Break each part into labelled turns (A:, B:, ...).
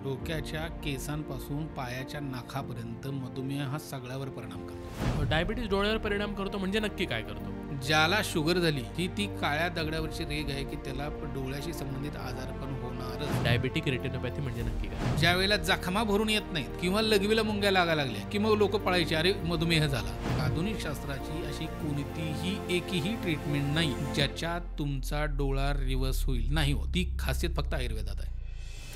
A: डोक्याच्या केसांपासून पायाच्या नाखापर्यंत मधुमेह हा सगळ्यावर परिणाम करतो.
B: डायबिटीज डोळ्यावर परिणाम करतो म्हणजे नक्की काय करतो?
A: ज्याला शुगर झाली ती काळ्या दगडावरची रेग आहे की त्याला डोळ्याशी संबंधित आजार पण होणारच.
B: डायबिटिक रेटिनोपॅथी म्हणजे नक्की काय?
A: ज्या वेळेला जखमा भरून येत नाहीत किंवा लगवीला मुंग्या लागायला लागल्या की मग लोक पळायचे, अरे मधुमेह झाला. आधुनिक शास्त्राची अशी कोणतीही एकही ट्रीटमेंट नाही ज्याच्यात तुमचा डोळा रिव्हर्स होईल. नाही हो, ती खासियत फक्त आयुर्वेदात आहे.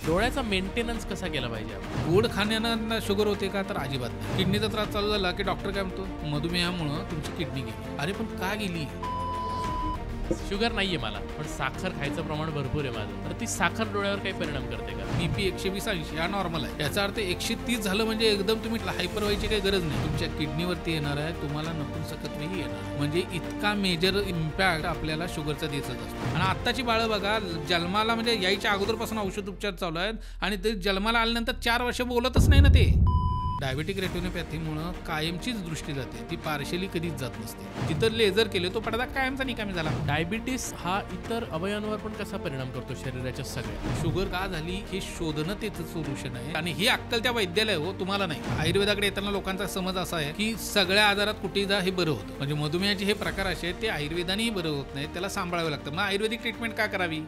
B: डोळ्याचा मेंटेनन्स कसा केला पाहिजे आपण?
A: गोड खाण्यानं शुगर होते का? तर अजिबात नाही. किडनीचा त्रास चालू झाला की डॉक्टर काय म्हणतो, मधुमेहामुळं तुमची किडनी गेली. अरे पण का गेली?
B: शुगर नाहीये मला, पण साखर खायचं प्रमाण भरपूर आहे माझं, तर ती साखर डोळ्यावर काही परिणाम करते का?
A: बीपी 120-80 हा नॉर्मल आहे. याचा अर्थ 130 झालं म्हणजे एकदम तुम्ही हायपर व्हायची काही गरज नाही. तुमच्या किडनीवरती येणार आहे, तुम्हाला नपुंसकत्वही येणार. म्हणजे इतका मेजर इम्पॅक्ट आपल्याला शुगरचा दिसत असतो. आणि आत्ताची बाळं बघा, जन्माला म्हणजे यायच्या अगोदरपासून औषध उपचार चालू आहेत आणि ते जन्माला आल्यानंतर 4 वर्ष बोलतच नाही ना ते. डायबिटिक रेटिनोपॅथीमुळं कायमचीच दृष्टी जाते, ती पार्शली कधीच जात नसते. तिथं लेझर केले तो पडदा कायमचा निकामी झाला.
B: डायबिटीस हा इतर अवयवांवर पण कसा परिणाम करतो शरीराच्या सगळ्या?
A: शुगर का झाली हे शोधणं त्याचं सोल्युशन आहे आणि ही अक्कल त्या वैद्याला आहे हो, तुम्हाला नाही. आयुर्वेदाकडे येताना लोकांचा समज असा आहे की सगळ्या आजारात कुठेही जा हे बरं होतं. म्हणजे मधुमेहाचे हे प्रकार असे आहेत ते आयुर्वेदानेही बरं होत नाही, त्याला सांभाळावं लागतं. मग आयुर्वेदिक ट्रीटमेंट का करावी?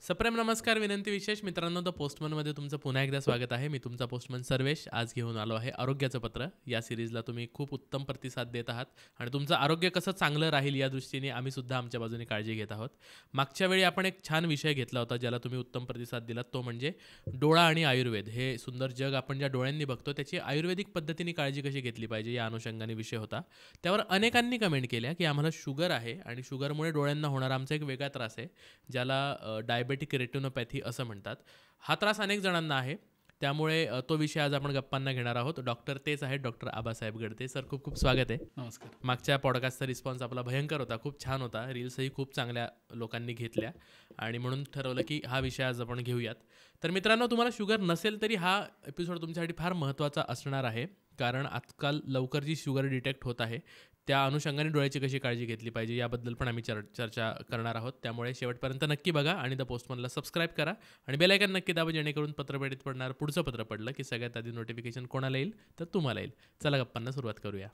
B: सप्रेम नमस्कार, विनंती विशेष. मित्रांनो, द पोस्टमनमध्ये तुमचं पुन्हा एकदा स्वागत आहे. मी तुमचा पोस्टमन सर्वेश. आज घेऊन आलो आहे आरोग्याचं पत्र. या सिरीजला तुम्ही खूप उत्तम प्रतिसाद देत आहात आणि तुमचं आरोग्य कसं चांगलं राहील या दृष्टीने आम्ही सुद्धा आमच्या बाजूने काळजी घेत आहोत. मागच्या वेळी आपण एक छान विषय घेतला होता ज्याला तुम्ही उत्तम प्रतिसाद दिलात, तो म्हणजे डोळा आणि आयुर्वेद. हे सुंदर जग आपण ज्या डोळ्यांनी बघतो त्याची आयुर्वेदिक पद्धतीने काळजी कशी घेतली पाहिजे या अनुषंगाने विषय होता. त्यावर अनेकांनी कमेंट केल्या की आम्हाला शुगर आहे आणि शुगरमुळे डोळ्यांना होणारा आमचा एक वेगळा त्रास आहे ज्याला डायबेटिक रेटिनोपॅथी असं म्हणतात. हा त्रास अनेक जणांना आहे, त्यामुळे तो विषय आज आपण गप्पांना घेणार आहोत. डॉक्टर तेच आहेत, डॉक्टर आबासाहेब गडते. सर, खूप खूप स्वागत आहे.
A: नमस्कार.
B: मागच्या पॉडकास्टचा रिस्पॉन्स आपला भयंकर होता, खूप छान होता. रील्सही खूप चांगल्या लोकांनी घेतल्या आणि म्हणून ठरवलं की हा विषय आज आपण घेऊयात. तर मित्रांनो, तुम्हाला शुगर नसेल तरी हा एपिसोड तुमच्यासाठी फार महत्त्वाचा असणार आहे, कारण आजकाल लवकर जी शुगर डिटेक्ट होत आहे त्या अनुषंगाने डोळ्याची कशी काळजी घेतली पाहिजे याबद्दल पण आम्ही चर्चा करणार आहोत. त्यामुळे शेवटपर्यंत नक्की बघा आणि द पोस्टमनला सबस्क्राईब करा आणि बेल आयकॉन नक्की दाबा, जेणेकरून पत्रपेढीत पडणार पुढचं पत्र पडलं की सगळ्यात आधी नोटिफिकेशन कोणाला येईल? तर तुम्हाला येईल. चला गप्पांना सुरुवात करूया.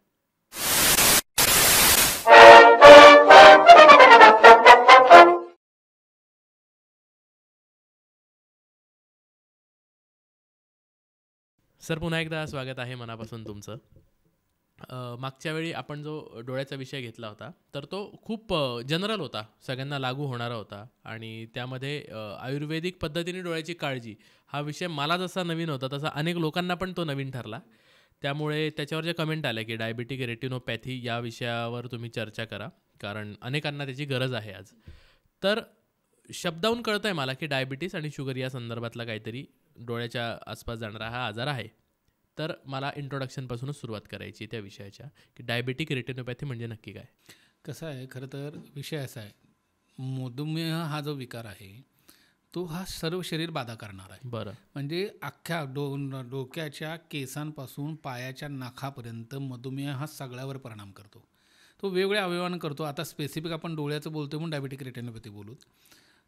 B: सर, पुन्हा एकदा स्वागत आहे मनापासून तुमचं. मागच्या वेळी आपण जो डोळ्याचा विषय घेतला होता तर तो खूप जनरल होता, सगळ्यांना लागू होणारा होता आणि त्यामध्ये आयुर्वेदिक पद्धतीने डोळ्याची काळजी हा विषय मला जसा नवीन होता तसा अनेक लोकांना पण तो नवीन ठरला. त्यामुळे त्याच्यावर जे कमेंट आल्या की डायबिटिक रेटिनोपॅथी या विषयावर तुम्ही चर्चा करा, कारण अनेकांना त्याची गरज आहे आज. तर शब्दावून कळतं आहे मला की डायबिटीस आणि शुगर या संदर्भातला काहीतरी डोळ्याच्या आसपास जाणारा हा आजार आहे. तर मला इंट्रोडक्शनपासूनच सुरुवात करायची त्या विषयाच्या, की डायबिटिक रेटिनोपॅथी म्हणजे नक्की काय?
A: कसं आहे, खरं तर विषय असा आहे, मधुमेह हा जो विकार आहे तो हा सर्व शरीर बाधा करणार आहे.
B: बरं.
A: म्हणजे अख्ख्या डोक्याच्या केसांपासून पायाच्या नाखापर्यंत मधुमेह हा सगळ्यावर परिणाम करतो. तो वेगवेगळ्या अवयवांना करतो. आता स्पेसिफिक आपण डोळ्याचं बोलतो म्हणून डायबिटिक रेटिनोपॅथी बोलू,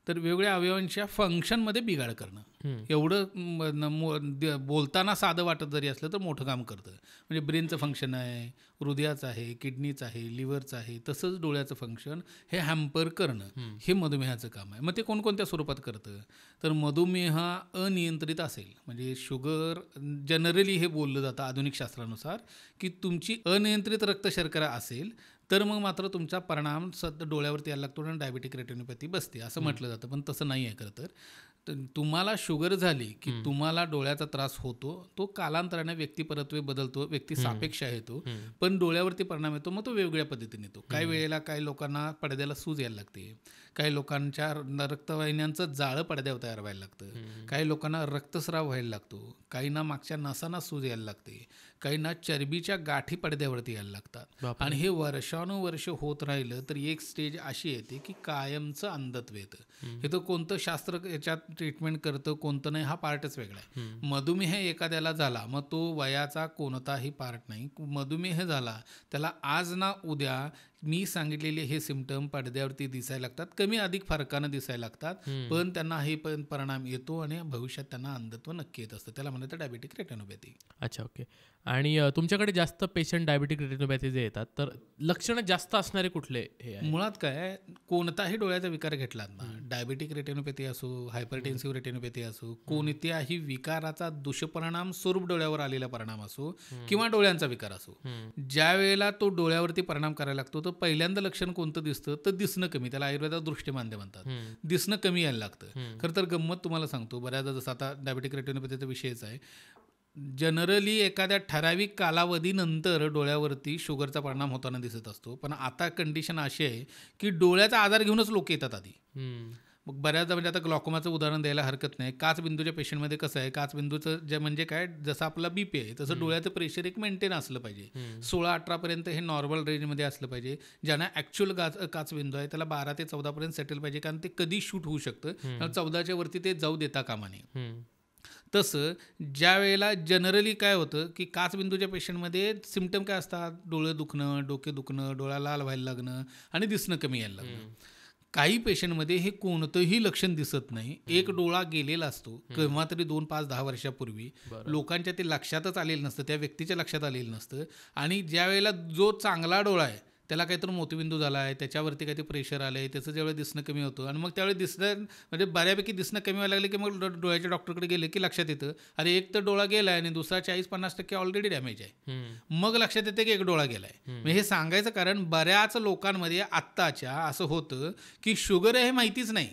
A: तर वेगवेगळ्या अवयवांच्या फंक्शनमध्ये बिघाड करणं, एवढं बोलताना साधं वाटत जरी असलं तर मोठं काम करतं. म्हणजे ब्रेनचं फंक्शन आहे, हृदयाचं आहे, किडनीचं आहे, लिव्हरचं आहे, तसंच डोळ्याचं फंक्शन हे हॅम्पर करणं हे मधुमेहाचं काम आहे. मग ते कोणकोणत्या स्वरूपात करतं? तर मधुमेह अनियंत्रित असेल, म्हणजे शुगर जनरली हे बोललं जातं आधुनिक शास्त्रानुसार की तुमची अनियंत्रित रक्तशर्करा असेल तर मग मात्र तुमचा परिणाम डोळ्यावरती यायला लागतो आणि डायबिटिक रेटिनोपॅथी बसते असं म्हटलं जातं. पण तसं नाही आहे खरं तर. तुम्हाला शुगर झाली की तुम्हाला डोळ्याचा त्रास होतो, तो कालांतराने व्यक्तिपरत्वे बदलतो, व्यक्ती सापेक्ष आहे तो, पण डोळ्यावरती परिणाम येतो. मग तो वेगवेगळ्या पद्धतीने येतो. काही वेळेला काही लोकांना पडद्याला सूज यायला लागते, काही लोकांच्या रक्तवाहिन्यांचं जाळं पडद्यावर तयार व्हायला लागतं, काही लोकांना रक्तस्राव व्हायला लागतो, काहींना मागच्या नसांना सूज यायला लागते, काहींना चरबीच्या गाठी पडद्यावरती यायला लागतात. आणि हे वर्षानुवर्ष होत राहिलं तर एक स्टेज अशी येते की कायमचं अंधत्व येतं. हे तर कोणतं शास्त्र याच्यात ट्रीटमेंट करतं कोणतं नाही हा पार्टच वेगळा आहे. मधुमेह एखाद्याला झाला मग तो वयाचा कोणताही पार्ट नाही. मधुमेह झाला त्याला आज ना उद्या मी सांगितलेले हे सिम्पटम पडद्यावरती दिसायला लागतात, कमी अधिक फरकानं दिसायला लागतात, पण त्यांना हे पण परिणाम येतो आणि भविष्यात त्यांना अंधत्व नक्की येत असतं. त्याला म्हणतात डायबेटिक रेटिनोपॅथी.
B: अच्छा, ओके. आणि तुमच्याकडे जास्त पेशंट डायबिटिक रेटिनोपॅथी जे येतात, तर लक्षणं जास्त असणारे कुठले हे आहे?
A: मुळात काय, कोणताही डोळ्याचा विकार घेतला ना, डायबेटिक रेटिनोपॅथी असो, हायपरटेन्सिव्ह रेटिनोपॅथी असो, कोणत्याही विकाराचा दुष्परिणाम स्वरूप डोळ्यावर आलेला परिणाम असो किंवा डोळ्यांचा विकार असो, ज्या वेळेला तो डोळ्यावरती परिणाम करायला लागतो, तर पहिल्यांदा लक्षण कोणतं दिसतं, तर दिसणं कमी. त्याला आयुर्वेदात दृष्टिमांद्य म्हणतात. दिसणं कमी यायला लागतं. खरं तर गंमत तुम्हाला सांगतो, बऱ्याचदा जसं आता डायबेटिक रेटिनोपॅथीचा विषयच आहे, जनरली एखाद्या ठराविक कालावधीनंतर डोळ्यावरती शुगरचा परिणाम होताना दिसत असतो. पण आता कंडिशन अशी आहे की डोळ्याचा आधार घेऊनच लोक येतात आधी. मग बऱ्याचदा म्हणजे आता ग्लॉकोमाचं उदाहरण द्यायला हरकत नाही. काचबिंदूच्या पेशंटमध्ये कसं आहे, काचबिंदूचं जे म्हणजे काय, जसं आपला बीपी आहे तसं डोळ्याचं प्रेशर एक मेंटेन असलं पाहिजे. 16-18 हे नॉर्मल रेंजमध्ये असलं पाहिजे. ज्यांना ॲक्च्युअल काचबिंदू आहे त्याला 12 ते 14 सेटल पाहिजे, कारण ते कधी शूट होऊ शकतं. 14च्या वरती ते जाऊ देता कामा नये. तसं ज्या वेळेला जनरली काय होतं की काचबिंदूच्या पेशंटमध्ये सिम्पटम काय असतात, डोळे दुखणं, डोके दुखणं, डोळा लाल व्हायला लागणं आणि दिसणं कमी यायला लागणं. काही पेशंटमध्ये हे कोणतंही लक्षण दिसत नाही. एक डोळा गेलेला असतो केव्हा तरी 2, 5, 10 वर्षापूर्वी. लोकांच्या ते लक्षातच आलेलं नसतं, त्या व्यक्तीच्या लक्षात आलेलं नसतं. आणि ज्या वेळेला जो चांगला डोळा आहे त्याला काहीतरी मोतीबिंदू झाला आहे, त्याच्यावरती काहीतरी प्रेशर आलं आहे, त्याचं ज्यावेळेला दिसणं कमी होतं आणि मग त्यावेळेला दिसणं म्हणजे बऱ्यापैकी दिसणं कमी व्हायला लागलं की मग डोळ्याच्या डॉक्टरकडे गेले की लक्षात येतं, अरे एक तर डोळा गेला आहे आणि दुसरा 40-50% ऑलरेडी डॅमेज आहे. मग लक्षात येतं की एक डोळा गेला आहे. मग हे सांगायचं कारण बऱ्याच लोकांमध्ये आत्ताच्या असं होतं की शुगर आहे हे माहितीच नाही,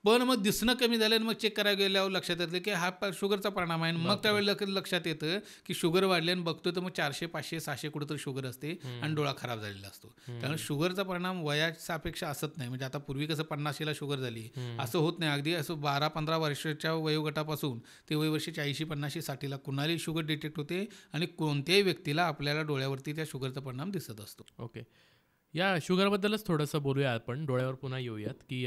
A: पण मग दिसणं कमी झालं आणि मग चेक करायला गेल्यावर लक्षात येतं की हा शुगरचा परिणाम आहे. मग त्यावेळेला लक्षात येतं की शुगर वाढली आणि बघतो तर मग 400, 500, 600 कुठं तर शुगर असते आणि डोळा खराब झालेला असतो. त्यामुळे शुगरचा परिणाम वयासापेक्ष असत नाही. म्हणजे आता पूर्वी कसं 50ला शुगर झाली असं होत नाही. अगदी असं 12-15 वर्षाच्या वयोगटापासून ते वयवर्षी 40, 50, 60ला कुणालाही शुगर डिटेक्ट होते आणि कोणत्याही व्यक्तीला आपल्याला डोळ्यावरती त्या शुगरचा परिणाम दिसत असतो.
B: ओके, या शुगरबद्दलच थोडंसं बोलूया आपण, डोळ्यावर पुन्हा येऊयात. की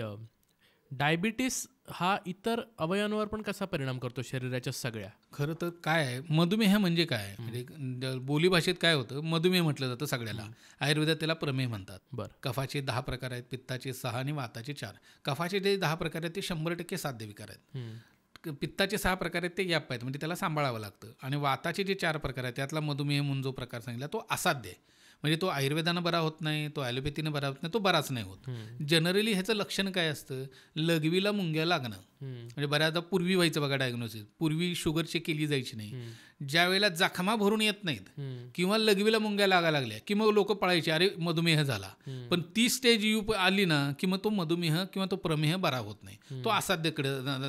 B: डायबिटीस हा इतर अवयवांवर पण कसा परिणाम करतो शरीराच्या सगळ्या?
A: खरं तर काय आहे, मधुमेह म्हणजे काय, म्हणजे बोलीभाषेत काय होतं, मधुमेह म्हटलं जातं सगळ्याला. आयुर्वेदात त्याला प्रमेह म्हणतात.
B: बरं.
A: कफाचे 10 प्रकार आहेत, पित्ताचे 6 आणि वाताचे 4. कफाचे जे 10 प्रकार आहेत ते 100% साध्य विकार आहेत. पित्ताचे 6 प्रकार आहेत ते याप आहेत, म्हणजे त्याला सांभाळावं लागतं. आणि वाताचे जे 4 प्रकार आहेत त्यातला मधुमेह म्हणून जो प्रकार सांगितला तो असाध्य आहे. म्हणजे तो आयुर्वेदानं बरा होत नाही, तो ॲलोपॅथीनं बरा होत नाही, तो बराच नाही होत. जनरली ह्याचं लक्षण काय असतं, लघवीला मुंग्या लागणं. म्हणजे बऱ्याचदा पूर्वी व्हायचं बघा डायग्नोसिस, पूर्वी शुगर चेक केली जायची नाही. ज्या वेळेला जखमा भरून येत नाहीत किंवा लघवीला मुंग्या लागायला लागल्या की मग लोक पळायचे, अरे मधुमेह झाला. पण ती स्टेज आली ना की मग तो मधुमेह किंवा तो प्रमेह बरा होत नाही, तो असाध्यकडे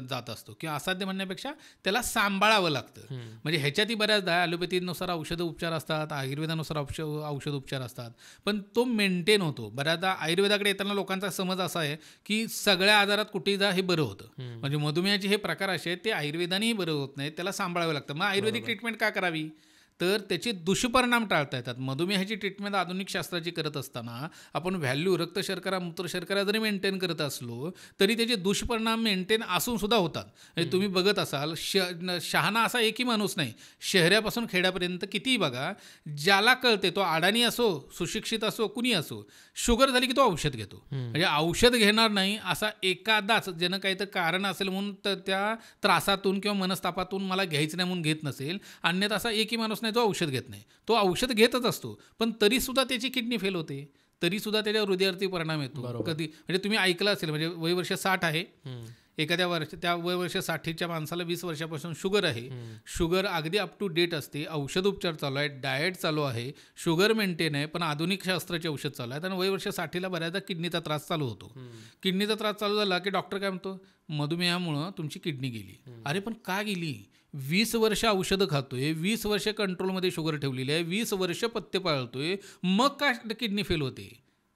A: जात असतो. किंवा असाध्य म्हणण्यापेक्षा त्याला सांभाळावं लागतं. म्हणजे ह्याच्यातही बऱ्याचदा ॲलोपॅथीनुसार औषधं उपचार असतात, आयुर्वेदानुसार औषध उपचार असतात, पण तो मेंटेन होतो. बऱ्याचदा आयुर्वेदाकडे येताना लोकांचा समज असा आहे की सगळ्या आजारात कुठेही जा हे बरं होतं. म्हणजे मधुमेहाचे हे प्रकार असे आहेत ते आयुर्वेदानेही बरं होत नाही, त्याला सांभाळावं लागतं. मग आयुर्वेदिक ट्रीटमेंट का करावी, तर त्याचे दुष्परिणाम टाळता येतात. मधुमेहाची ट्रीटमेंट आधुनिक शास्त्राची करत असताना आपण व्हॅल्यू रक्त शर्करा मूत्र शर्करा जरी मेंटेन करत असलो तरी त्याचे दुष्परिणाम मेंटेन असून सुद्धा होतात. म्हणजे तुम्ही बघत असाल शहाणा असा एकही माणूस नाही, शहरापासून खेड्यापर्यंत कितीही बघा, ज्याला कळते तो अडाणी असो, सुशिक्षित असो, कुणी असो, शुगर झाली की तो औषध घेतो. म्हणजे औषध घेणार नाही असा एखादाच ज्यानं काही तर कारण असेल म्हणून तर त्या त्रासातून किंवा मनस्तापातून मला घ्यायचं नाही म्हणून घेत नसेल, अन्यथा असा एकही माणूस नाही जो औषध घेत नाही. तो औषध घेतच असतो, पण तरीसुद्धा त्याची किडनी फेल होते, तरीसुद्धा त्याच्या हृदयावरती परिणाम येतो. कधी म्हणजे तुम्ही ऐकलं असेल, म्हणजे वयवर्ष 60 आहे, एखाद्या त्या वयवर्ष 60च्या माणसाला 20 वर्षापासून शुगर आहे, शुगर अगदी अप टू डेट असते, औषध उपचार चालू आहे, डाएट चालू आहे, शुगर मेंटेन आहे, पण आधुनिक शास्त्राचे औषध चालू आहेत. आणि वयवर्ष 60ला बऱ्याचदा किडनीचा त्रास चालू होतो. किडनीचा त्रास चालू झाला की डॉक्टर काय म्हणतो, मधुमेहामुळं तुमची किडनी गेली. अरे पण का गेली, 20 वर्ष औषधं खातोय, 20 वर्ष कंट्रोलमध्ये शुगर ठेवलेली आहे, 20 वर्ष पथ्य पाळतोय, मग का किडनी फेल होते.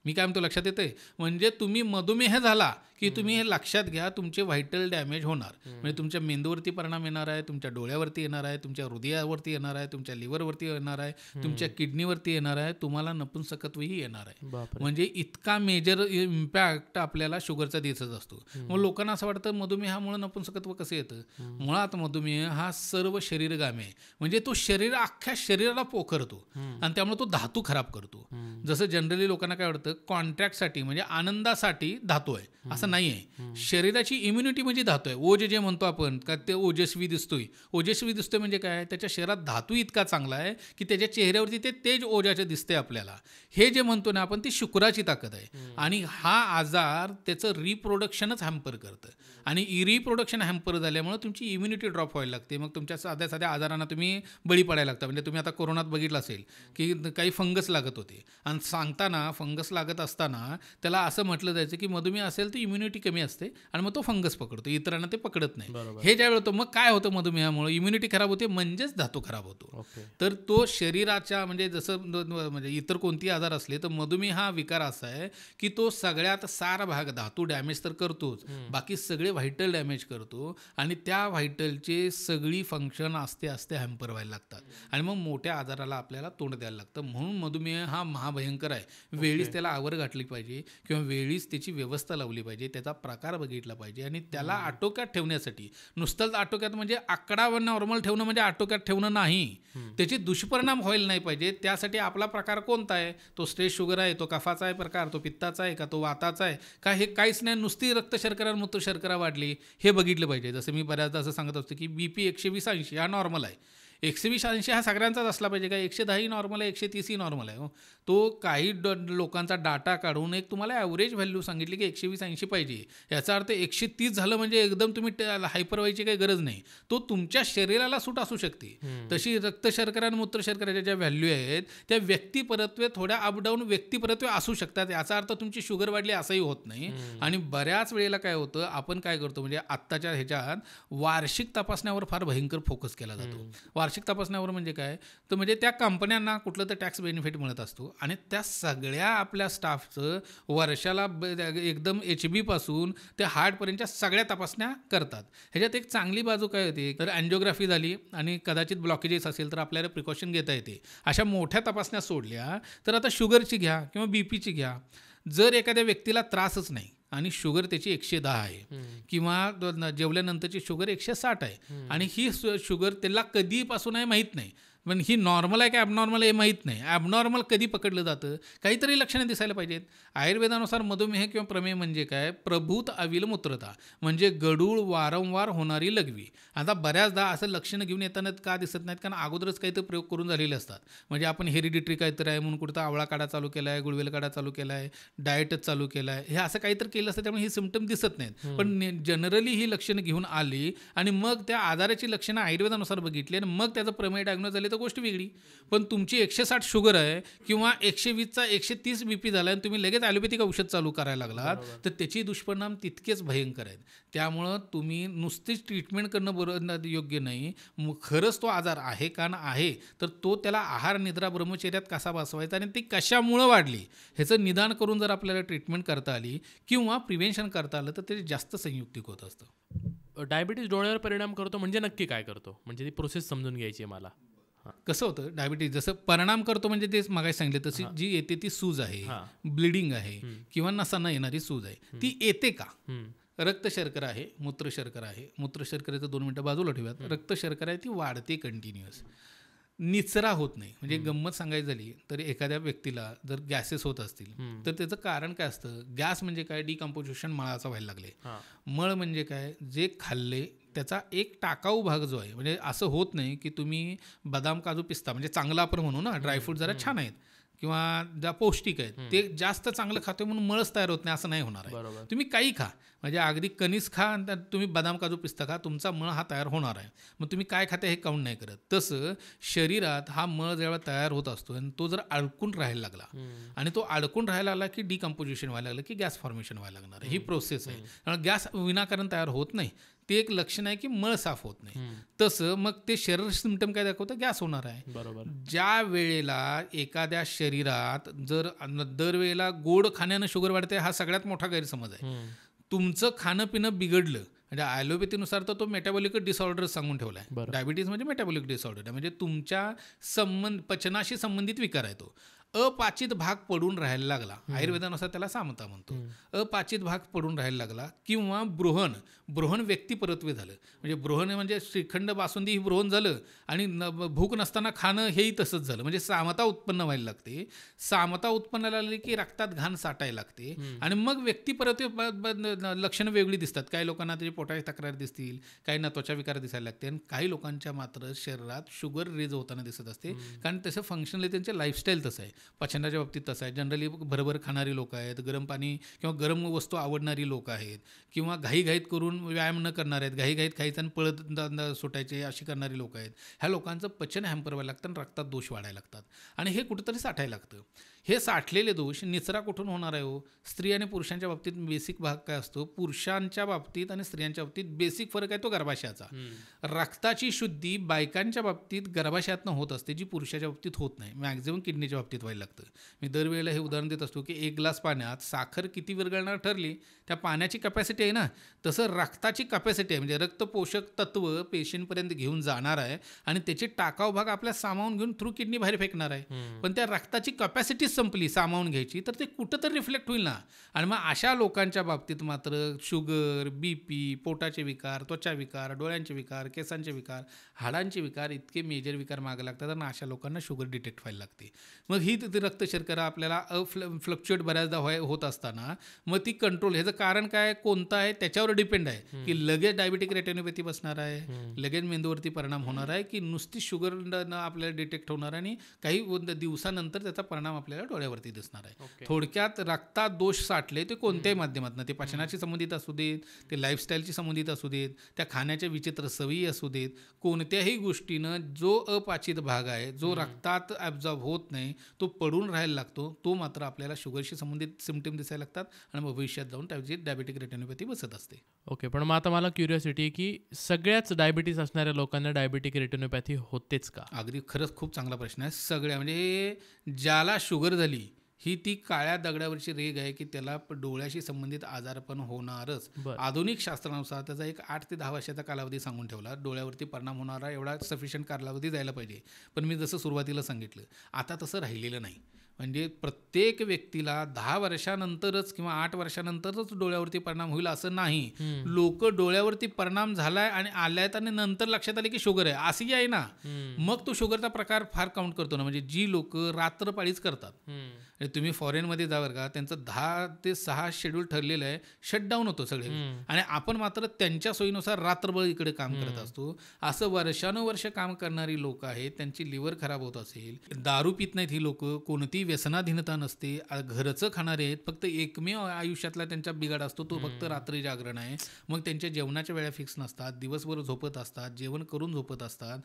A: मी काय म्हणतो लक्षात येतंय? म्हणजे तुम्ही मधुमेह झाला की तुम्ही हे लक्षात घ्या, तुमचे व्हायटल डॅमेज होणार. म्हणजे तुमच्या मेंदूवरती परिणाम येणार आहे, तुमच्या डोळ्यावरती येणार आहे, तुमच्या हृदयावरती येणार आहे, तुमच्या लिव्हरवरती येणार आहे, तुमच्या किडनीवरती येणार आहे, तुम्हाला नपुंसकत्वही येणार आहे.
B: बापरे.
A: म्हणजे इतका मेजर इम्पॅक्ट आपल्याला शुगरचा दिसत असतो. मग लोकांना असं वाटतं मधुमेहामुळे नपुंसकत्व कसं येतं? मुळात मधुमेह हा सर्व शरीरगामी आहे. म्हणजे तो अख्ख्या शरीराला पोखरतो आणि त्यामुळे तो धातू खराब करतो. जसं जनरली लोकांना काय वाटतं, कॉन्ट्रॅक्टसाठी म्हणजे आनंदासाठी धातू आहे, असं नाही आहे. शरीराची इम्युनिटी म्हणजे धातू आहे. ओज जे म्हणतो आपण का ते ओजस्वी दिसतोय म्हणजे काय, त्याच्या शरीरात धातू इतका चांगला आहे की त्याच्या चेहऱ्यावरती ते तेज ओजाचे दिसते आपल्याला. हे जे म्हणतो ना आपण, ती शुक्राची ताकद आहे. आणि हा आजार त्याचं रिप्रोडक्शनच हॅम्पर करतं आणि रिप्रोडक्शन हॅम्पर झाल्यामुळे तुमची इम्युनिटी ड्रॉप व्हायला लागते. मग तुमच्या साध्या साध्या आजारांना तुम्ही बळी पडायला लागता. म्हणजे तुम्ही आता कोरोनात बघितलं असेल की काही फंगस लागत होते आणि सांगताना फंगस लागत असताना त्याला असं म्हटलं जायचं की मधुमेह असेल तर इम्युनिटी कमी असते आणि मग तो फंगस पकडतो, इतरांना ते पकडत नाही. हे ज्यावेळी होतं, मग काय होतं, मधुमेहामुळे इम्युनिटी खराब होते, म्हणजेच धातू खराब होतो. तर तो शरीराच्या म्हणजे जसं म्हणजे इतर कोणतेही आजार असले तर मधुमेह हा विकार असा आहे की तो सगळ्यात सारा भाग, धातू डॅमेज तर करतोच, बाकी सगळे व्हायटल डॅमेज करतो आणि त्या व्हायटलचे सगळी फंक्शन आस्ते हॅम्पर व्हायला लागतात आणि मग मोठ्या आजाराला आपल्याला तोंड द्यायला लागतं. म्हणून मधुमेह हा महाभयंकर आहे. वेळीच त्याला आवर घातली पाहिजे किंवा वेळीच त्याची व्यवस्था लावली पाहिजे, त्याचा प्रकार बघितला पाहिजे आणि त्याला आटोक्यात ठेवण्यासाठी, नुसतंच आटोक्यात म्हणजे आकडा नॉर्मल ठेवणं म्हणजे आटोक्यात ठेवणं नाही, त्याचे दुष्परिणाम व्हायला नाही पाहिजे. त्यासाठी आपला प्रकार कोणता आहे, तो स्ट्रेस शुगर आहे, तो कफाचा आहे प्रकार, तो पित्ताचा आहे का, तो वाताचा आहे का, हे काहीच नाही, नुसती रक्त शर्करा मूत्र शर्करा वाढली हे बघितलं पाहिजे. जसं मी बऱ्याचदा असं सांगत असतो की BP 120/80 हा नॉर्मल आहे. 120/80 हा सगळ्यांचाच असला पाहिजे का, 110ही नॉर्मल आहे, 130ही नॉर्मल आहे. तो काही लोकांचा डाटा काढून एक तुम्हाला ॲव्हरेज व्हॅल्यू सांगितली की 120/80 पाहिजे. याचा अर्थ 130 झालं म्हणजे एकदम तुम्ही हायपर व्हायची काही गरज नाही, तो तुमच्या शरीराला सूट असू शकते. तशी रक्त शर्करा आणि मूत्र शर्कराच्या ज्या व्हॅल्यू आहेत त्या व्यक्तिपरत्वे थोड्या अपडाऊन व्यक्तिपरत्वे असू शकतात. याचा अर्थ तुमची शुगर वाढली असंही होत नाही. आणि बऱ्याच वेळेला काय होतं, आपण काय करतो म्हणजे आत्ताच्या ह्याच्यात वार्षिक तपासण्यावर फार भयंकर फोकस केला जातो. वार्षिक तपासण्यावर म्हणजे काय, तर म्हणजे त्या कंपन्यांना कुठलं तर टॅक्स बेनिफिट मिळत असतो आणि त्या सगळ्या आपल्या स्टाफचं वर्षाला एकदम HB पासून ते हार्टपर्यंतच्या सगळ्या तपासण्या करतात. ह्याच्यात एक चांगली बाजू काय होती, तर अँजिओग्राफी झाली आणि कदाचित ब्लॉकेजेस असेल तर आपल्याला प्रिकॉशन घेता येते. अशा मोठ्या तपासण्या सोडल्या तर आता शुगरची घ्या किंवा BPची घ्या, जर एखाद्या व्यक्तीला त्रासच नाही आणि शुगर त्याची 110 आहे किंवा जेवल्यानंतरची शुगर 160 आहे आणि ही शुगर त्याला कधीपासून आहे माहीत नाही, पण ही नॉर्मल आहे का ॲबनॉर्मल आहे माहीत नाही. ॲबनॉर्मल कधी पकडलं जातं, काहीतरी लक्षणं दिसायला पाहिजेत. आयुर्वेदानुसार मधुमेह किंवा प्रमेह म्हणजे काय, प्रभूत अविलमूत्रता म्हणजे गडूळ वारंवार होणारी लघवी. आता बऱ्याचदा असं लक्षणं घेऊन येताना का दिसत नाहीत, कारण अगोदरच काहीतरी प्रयोग करून झालेले असतात. म्हणजे आपण हेरिडिटरी काहीतरी आहे म्हणून कुठं आवळा काढा चालू केला आहे, गुळवेल काढा चालू केला आहे, डाएटच चालू केला आहे, हे असं काहीतरी केलं असतं, त्यामुळे ही सिम्पटम दिसत नाहीत. पण जनरली ही लक्षणं घेऊन आली आणि मग त्या आजाराची लक्षणं आयुर्वेदानुसार बघितली आणि मग त्याचं प्रमेय डायग्नोज झाले तर गोष्ट वेगळी. पण तुमची 160 शुगर आहे किंवा 120चा 130 BP झाला आणि तुम्ही लगेच ॲलोपॅथिक औषध चालू करायला लागलात तर त्याची दुष्परिणाम तितकेच भयंकर आहेत. त्यामुळं तुम्ही नुसतीच ट्रीटमेंट करणं बरोबर योग्य नाही. खरंच तो आजार आहे का आहे तर तो त्याला आहार निद्रा ब्रह्मचर्यात कसा बसवायचा आणि ती कशामुळं वाढली ह्याचं निदान करून जर आपल्याला ट्रीटमेंट करता आली किंवा प्रिव्हेन्शन करता आलं तर ते जास्त संयुक्तिक होत असतं.
B: डायबिटीज डोळ्यावर परिणाम करतो म्हणजे नक्की काय करतो, म्हणजे ती प्रोसेस समजून घ्यायची आहे मला.
A: कसं होतं, डायबिटीज जसं परिणाम करतो म्हणजे तेच मागाशी सांगितलं तशी जी येते ती सूज आहे, ब्लिडिंग आहे किंवा नसांना येणारी सूज आहे, ती येते का. रक्त शर्करा आहे, मूत्र शर्करा आहे, मूत्र शर्करेचं 2 मिनटं बाजूला ठेवूयात. रक्त शर्करा आहे ती वाढते कंटिन्युअस, निचरा होत नाही. म्हणजे गंमत सांगायची झाली तर एखाद्या व्यक्तीला जर गॅसेस होत असतील तर त्याचं कारण काय असतं, गॅस म्हणजे काय, डिकम्पोजिशन मळाचा व्हायला लागले. मळ म्हणजे काय, जे खाल्ले त्याचा एक टाकाऊ भाग जो आहे, म्हणजे असं होत नाही की तुम्ही बदाम काजू पिस्ता म्हणजे चांगला आपण म्हणू ना, ड्रायफ्रूट जरा छान आहेत किंवा ज्या पौष्टिक आहेत ते जास्त चांगलं खातो म्हणून मळच तयार होत नाही असं नाही होणार आहे. तुम्ही काही खा, म्हणजे अगदी कणीस खा आणि तुम्ही बदाम काजू पिस्ता खा, तुमचा मळ हा तयार होणार आहे. मग तुम्ही काय खाते हे काउंट नाही करत. तसं शरीरात हा मळ जेव्हा तयार होत असतो आणि तो जर अडकून राहायला लागला आणि तो अडकून राहायला लागला की डिकम्पोजिशन व्हायला लागलं की गॅस फॉर्मेशन व्हायला लागणार. ही प्रोसेस आहे. कारण गॅस विनाकारण तयार होत नाही, ते एक लक्षण आहे की मळ साफ होत नाही. तसं मग ते शरीर सिम्पटम काय दाखवतं, गॅस होणार आहे.
B: बरोबर.
A: ज्या वेळेला एखाद्या शरीरात जर दरवेळेला गोड खाण्यानं शुगर वाढते, हा सगळ्यात मोठा गैरसमज आहे. तुमचं खाणं पिणं बिघडलं म्हणजे ॲलोपॅथीनुसार तर तो मेटाबॉलिक डिसऑर्डर सांगून ठेवला आहे. डायबिटीज म्हणजे मेटाबॉलिक डिसऑर्डर आहे, म्हणजे तुमच्या पचनाशी संबंधित विकार आहे. तो अपाचित भाग पडून राहायला लागला, आयुर्वेदानुसार त्याला सामता म्हणतो. अपाचित भाग पडून राहायला लागला किंवा बृहण व्यक्तिपरत्वे झालं, म्हणजे बृहण म्हणजे श्रीखंड बासुंदी ही बृहण झालं आणि भूक नसताना खाणं हेही तसंच झालं, म्हणजे सामता उत्पन्न व्हायला लागते. सामता उत्पन्न लागली की रक्तात घाण साठायला लागते आणि मग व्यक्तिपरत्वे लक्षणं वेगळी दिसतात. काही लोकांना तरी पोटाची तक्रार दिसतील, काहींना त्वचा विकार दिसायला लागते आणि काही लोकांच्या मात्र शरीरात शुगर रेज होताना दिसत असते, कारण तसं फंक्शनली त्यांचे लाईफस्टाईल तसं आहे. पचनाच्या बाबतीत तसं आहे. जनरली भरभर खाणारी लोक आहेत, गरम पाणी किंवा गरम वस्तू आवडणारी लोक आहेत, किंवा घाईघाईत करून व्यायाम न करणारे आहेत, घाईघाईत खायचं आणि पळत सुटायचे अशी करणारी लोक आहेत. ह्या लोकांचं पचन हॅम्पर व्हायला लागतं आणि रक्तात दोष वाढायला लागतात आणि हे कुठंतरी साठायला लागतं. हे साठलेले दोष निचरा कुठून होणार आहे हो? स्त्री आणि पुरुषांच्या बाबतीत बेसिक भाग काय असतो, पुरुषांच्या बाबतीत आणि स्त्रियांच्या बाबतीत बेसिक फरक आहे तो गर्भाशयाचा. रक्ताची शुद्धी बायकांच्या बाबतीत गर्भाशयातनं होत असते, जी पुरुषाच्या बाबतीत होत नाही. मॅक्झिमम किडनीच्या बाबतीत व्हायला लागतं. मी दरवेळेला हे उदाहरण देत असतो की 1 ग्लास पाण्यात साखर किती विरघळणार ठरली, त्या पाण्याची कपॅसिटी आहे ना, तसं रक्ताची कपॅसिटी आहे, म्हणजे रक्त पोषक तत्व पेशींपर्यंत घेऊन जाणार आहे आणि त्याचे टाकाऊ भाग आपल्या सामावून घेऊन थ्रू किडनी बाहेर फेकणार आहे. पण त्या रक्ताची कपॅसिटी संपली सामावून घ्यायची, तर ते कुठं तर रिफ्लेक्ट होईल ना. आणि मग अशा लोकांच्या बाबतीत मात्र शुगर, BP, पोटाचे विकार, त्वचा विकार, डोळ्यांचे विकार, केसांचे विकार, हाडांचे विकार, इतके मेजर विकार मागे लागतात आणि अशा लोकांना शुगर डिटेक्ट व्हायला लागते. मग ही रक्त शर्करा आपल्याला फ्लक्च्युएट बऱ्याचदा होत असताना मग ती कंट्रोल, ह्याचं कारण काय कोणतं आहे त्याच्यावर डिपेंड आहे की लगेच डायबिटिक रेटिनोपॅथी बसणार आहे, लगेच मेंदूवरती परिणाम होणार आहे, की नुसती शुगर आपल्याला डिटेक्ट होणार आणि काही दिवसानंतर त्याचा परिणाम आपल्याला डोळ्यावरती दिसणार आहे. थोडक्यात रक्तात दोष साठले ते कोणत्याही माध्यमातून, ते पचनाशी संबंधित असू देत, ते लाईफस्टाईलशी संबंधित असू देत, त्या खाण्याच्या विचित्र सवयी असू देत, कोणत्याही गोष्टीनं जो अपाचित भाग आहे, जो रक्तात ॲब्झॉर्ब होत नाही, तो पडून राहायला लागतो, तो मात्र आपल्याला शुगरशी संबंधित सिम्पटम दिसायला लागतात आणि मग भविष्यात जाऊन त्याची डायबिटिक रेटिनोपॅथी बसत असते.
B: ओके, पण मग आता मला क्युरिओसिटी आहे की सगळ्याच डायबिटीस असणाऱ्या लोकांना डायबिटिक रेटिनोपॅथी होतेच का?
A: अगदी खरंच खूप चांगला प्रश्न आहे. सगळ्या म्हणजे ज्याला शुगर झाली ही ती काळ्या दगडावरची रेग आहे की त्याला डोळ्याशी संबंधित आजारपण होणारच. आधुनिक शास्त्रानुसार त्याचा एक 8 ते 10 वर्षाचा कालावधी सांगून ठेवला, डोळ्यावरती परिणाम होणारा एवढा सफिशियंट कालावधी जायला पाहिजे. पण मी जसं सुरुवातीला सांगितलं, आता तसं राहिलेलं नाही. म्हणजे प्रत्येक व्यक्तीला 10 वर्षानंतरच किंवा 8 वर्षानंतरच डोळ्यावरती परिणाम होईल असं नाही. लोक डोळ्यावरती परिणाम झालाय आणि आल्यात आणि नंतर लक्षात आले की शुगर आहे अशी आहे ना, मग तो शुगरचा प्रकार फार काउंट करतो ना. म्हणजे जी लोक रात्रपाळीच करतात, तुम्ही फॉरेनमध्ये जावर का, त्यांचं 10 ते 6 शेड्यूल ठरलेलं आहे, शटडाऊन होतो सगळे, आणि आपण मात्र त्यांच्या सोयीनुसार रात्रभर इकडे काम करत असतो. असं वर्षानुवर्ष काम करणारी लोक आहेत, त्यांची लिव्हर खराब होत असेल, दारू पित नाहीत ही लोक, कोणती व्यसनाधीनता नसते, घरचं खाणारे आहेत, फक्त एकमेव आयुष्यातला त्यांचा बिघाड असतो तो फक्त रात्री जागरण आहे. मग त्यांच्या जेवणाच्या वेळा फिक्स नसतात, दिवसभर झोपत असतात, जेवण करून झोपत असतात,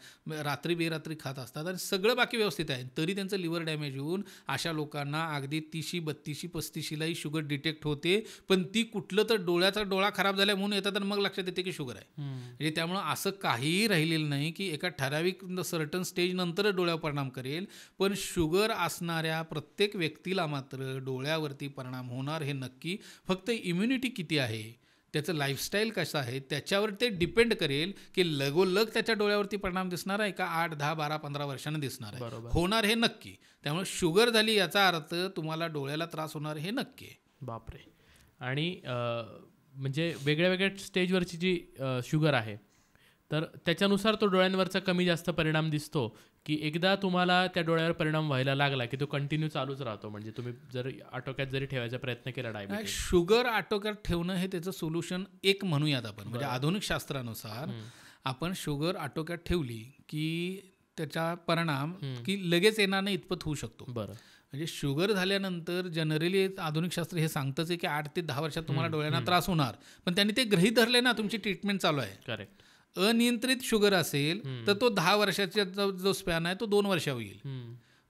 A: रात्री बेरात्री खात असतात आणि सगळं बाकी व्यवस्थित आहे, तरी त्यांचं लिव्हर डॅमेज होऊन अशा लोकांना अगदी 30, 32, 35लाही शुगर डिटेक्ट होते. पण ती कुठलं तर डोळ्याचा डोळा खराब झाला म्हणून येतात आणि मग लक्षात येते की शुगर आहे. म्हणजे त्यामुळं असं काहीही राहिलेलं नाही की एका ठराविक सर्टन स्टेज नंतर डोळ्यावर परिणाम करेल. पण शुगर असणाऱ्या प्रत्येक व्यक्तीला मात्र डोळ्यावरती परिणाम होणार हे नक्की. फक्त इम्युनिटी किती आहे, त्याचं लाईफस्टाईल कसं आहे त्याच्यावर ते डिपेंड करेल की लगोलग त्याच्या डोळ्यावरती परिणाम दिसणार आहे का 8, 10, 12, 15 वर्षांनी दिसणार आहे. होणार हे नक्की. त्यामुळे शुगर झाली याचा अर्थ तुम्हाला डोळ्याला त्रास होणार हे नक्की आहे.
B: बापरे. आणि म्हणजे वेगळ्या वेगळ्या स्टेजवरची जी शुगर आहे तर त्याच्यानुसार तो डोळ्यांवरचा कमी जास्त परिणाम दिसतो की एकदा तुम्हाला त्या डोळ्यावर परिणाम व्हायला लागला की तो कंटिन्यू चालूच राहतो? म्हणजे तुम्ही जर आटोक्यात जरी ठेवायचा प्रयत्न केला डायबिटीस,
A: शुगर आटोक्यात ठेवणं हे त्याचं सोल्युशन एक म्हणूयात आपण. म्हणजे आधुनिक शास्त्रानुसार आपण शुगर आटोक्यात ठेवली की त्याचा परिणाम की लगेच येणार नाही इतपत होऊ शकतो. म्हणजे शुगर झाल्यानंतर जनरली आधुनिक शास्त्र हे सांगतच आहे की 8 ते 10 वर्षात तुम्हाला डोळ्यांना त्रास होणार, पण त्यांनी ते गृहीत धरले ना, तुमची ट्रीटमेंट चालू आहे.
B: करेक्ट.
A: अनियंत्रित शुगर असेल तर तो 10 वर्षाचा जो स्पॅन आहे तो 2 वर्ष होईल.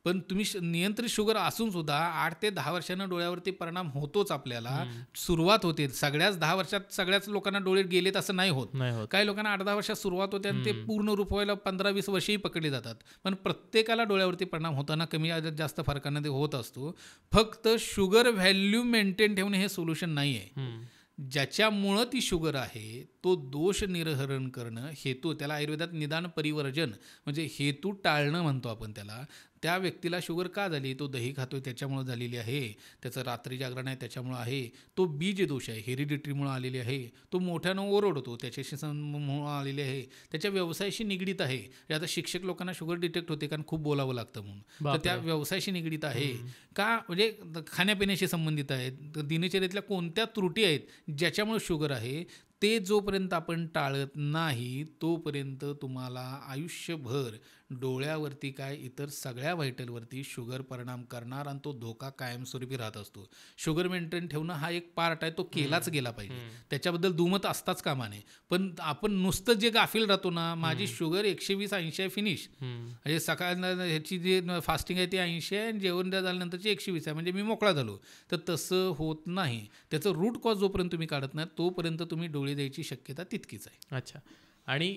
A: पण तुम्ही नियंत्रित शुगर असून सुद्धा 8 ते 10 वर्षांना डोळ्यावरती परिणाम होतोच आपल्याला. सुरुवात होते सगळ्याच 10 वर्षात सगळ्याच लोकांना डोळे गेलेत असं नाही होत.
B: नाही होत.
A: काही लोकांना 8-10 वर्षात सुरुवात होते आणि ते पूर्ण रूप व्हायला 15-20 वर्षही पकडली जातात. पण प्रत्येकाला डोळ्यावरती परिणाम होताना कमी जास्त फरकानं ते होत असतो. फक्त शुगर व्हॅल्यू मेंटेन ठेवणे हे सोल्युशन नाही आहे. ज्याच्यामुळं ती शुगर आहे तो दोष निर्हरण करणं, हेतू, त्याला आयुर्वेदात निदान परिवर्जन म्हणजे हेतू टाळणं म्हणतो आपण त्याला. त्या व्यक्तीला शुगर का झाली? तो दही खातोय त्याच्यामुळं झालेली आहे, त्याचं रात्री जागरण आहे त्याच्यामुळं आहे, तो बीज दोष आहे हेरिडिटरीमुळं आलेली आहे, तो मोठ्यानं ओरडतो त्याच्याशी म्हणून आलेली आहे, त्याच्या व्यवसायाशी निगडीत आहे. आता शिक्षक लोकांना शुगर डिटेक्ट होते कारण खूप बोलावं लागतं म्हणून, तर त्या व्यवसायाशी निगडीत आहे का? म्हणजे खाण्यापिण्याशी संबंधित आहेत, दिनचर्येतल्या कोणत्या त्रुटी आहेत ज्याच्यामुळे शुगर आहे, ते जोपर्यंत आपण टाळत नाही तोपर्यंत तुम्हाला आयुष्यभर डोळ्यावरती काय इतर सगळ्या व्हायटलवरती शुगर परिणाम करणार आणि तो धोका कायमस्वरूपी राहत असतो. शुगर मेंटेन ठेवणं हा एक पार्ट आहे, तो केलाच गेला पाहिजे, त्याच्याबद्दल दुमत असताच कामा नये. पण आपण नुसतं जे गाफील राहतो ना, माझी शुगर 120-80 आहे फिनिश, म्हणजे सकाळ ह्याची जी फास्टिंग आहे ती 80 आहे आणि जेवण झाल्यानंतरची 120 आहे म्हणजे मी मोकळा झालो, तर तसं होत नाही. त्याचं रूट कॉज जोपर्यंत तुम्ही काढत नाही तोपर्यंत तुम्ही डोळे द्यायची शक्यता तितकीच आहे.
B: अच्छा. आणि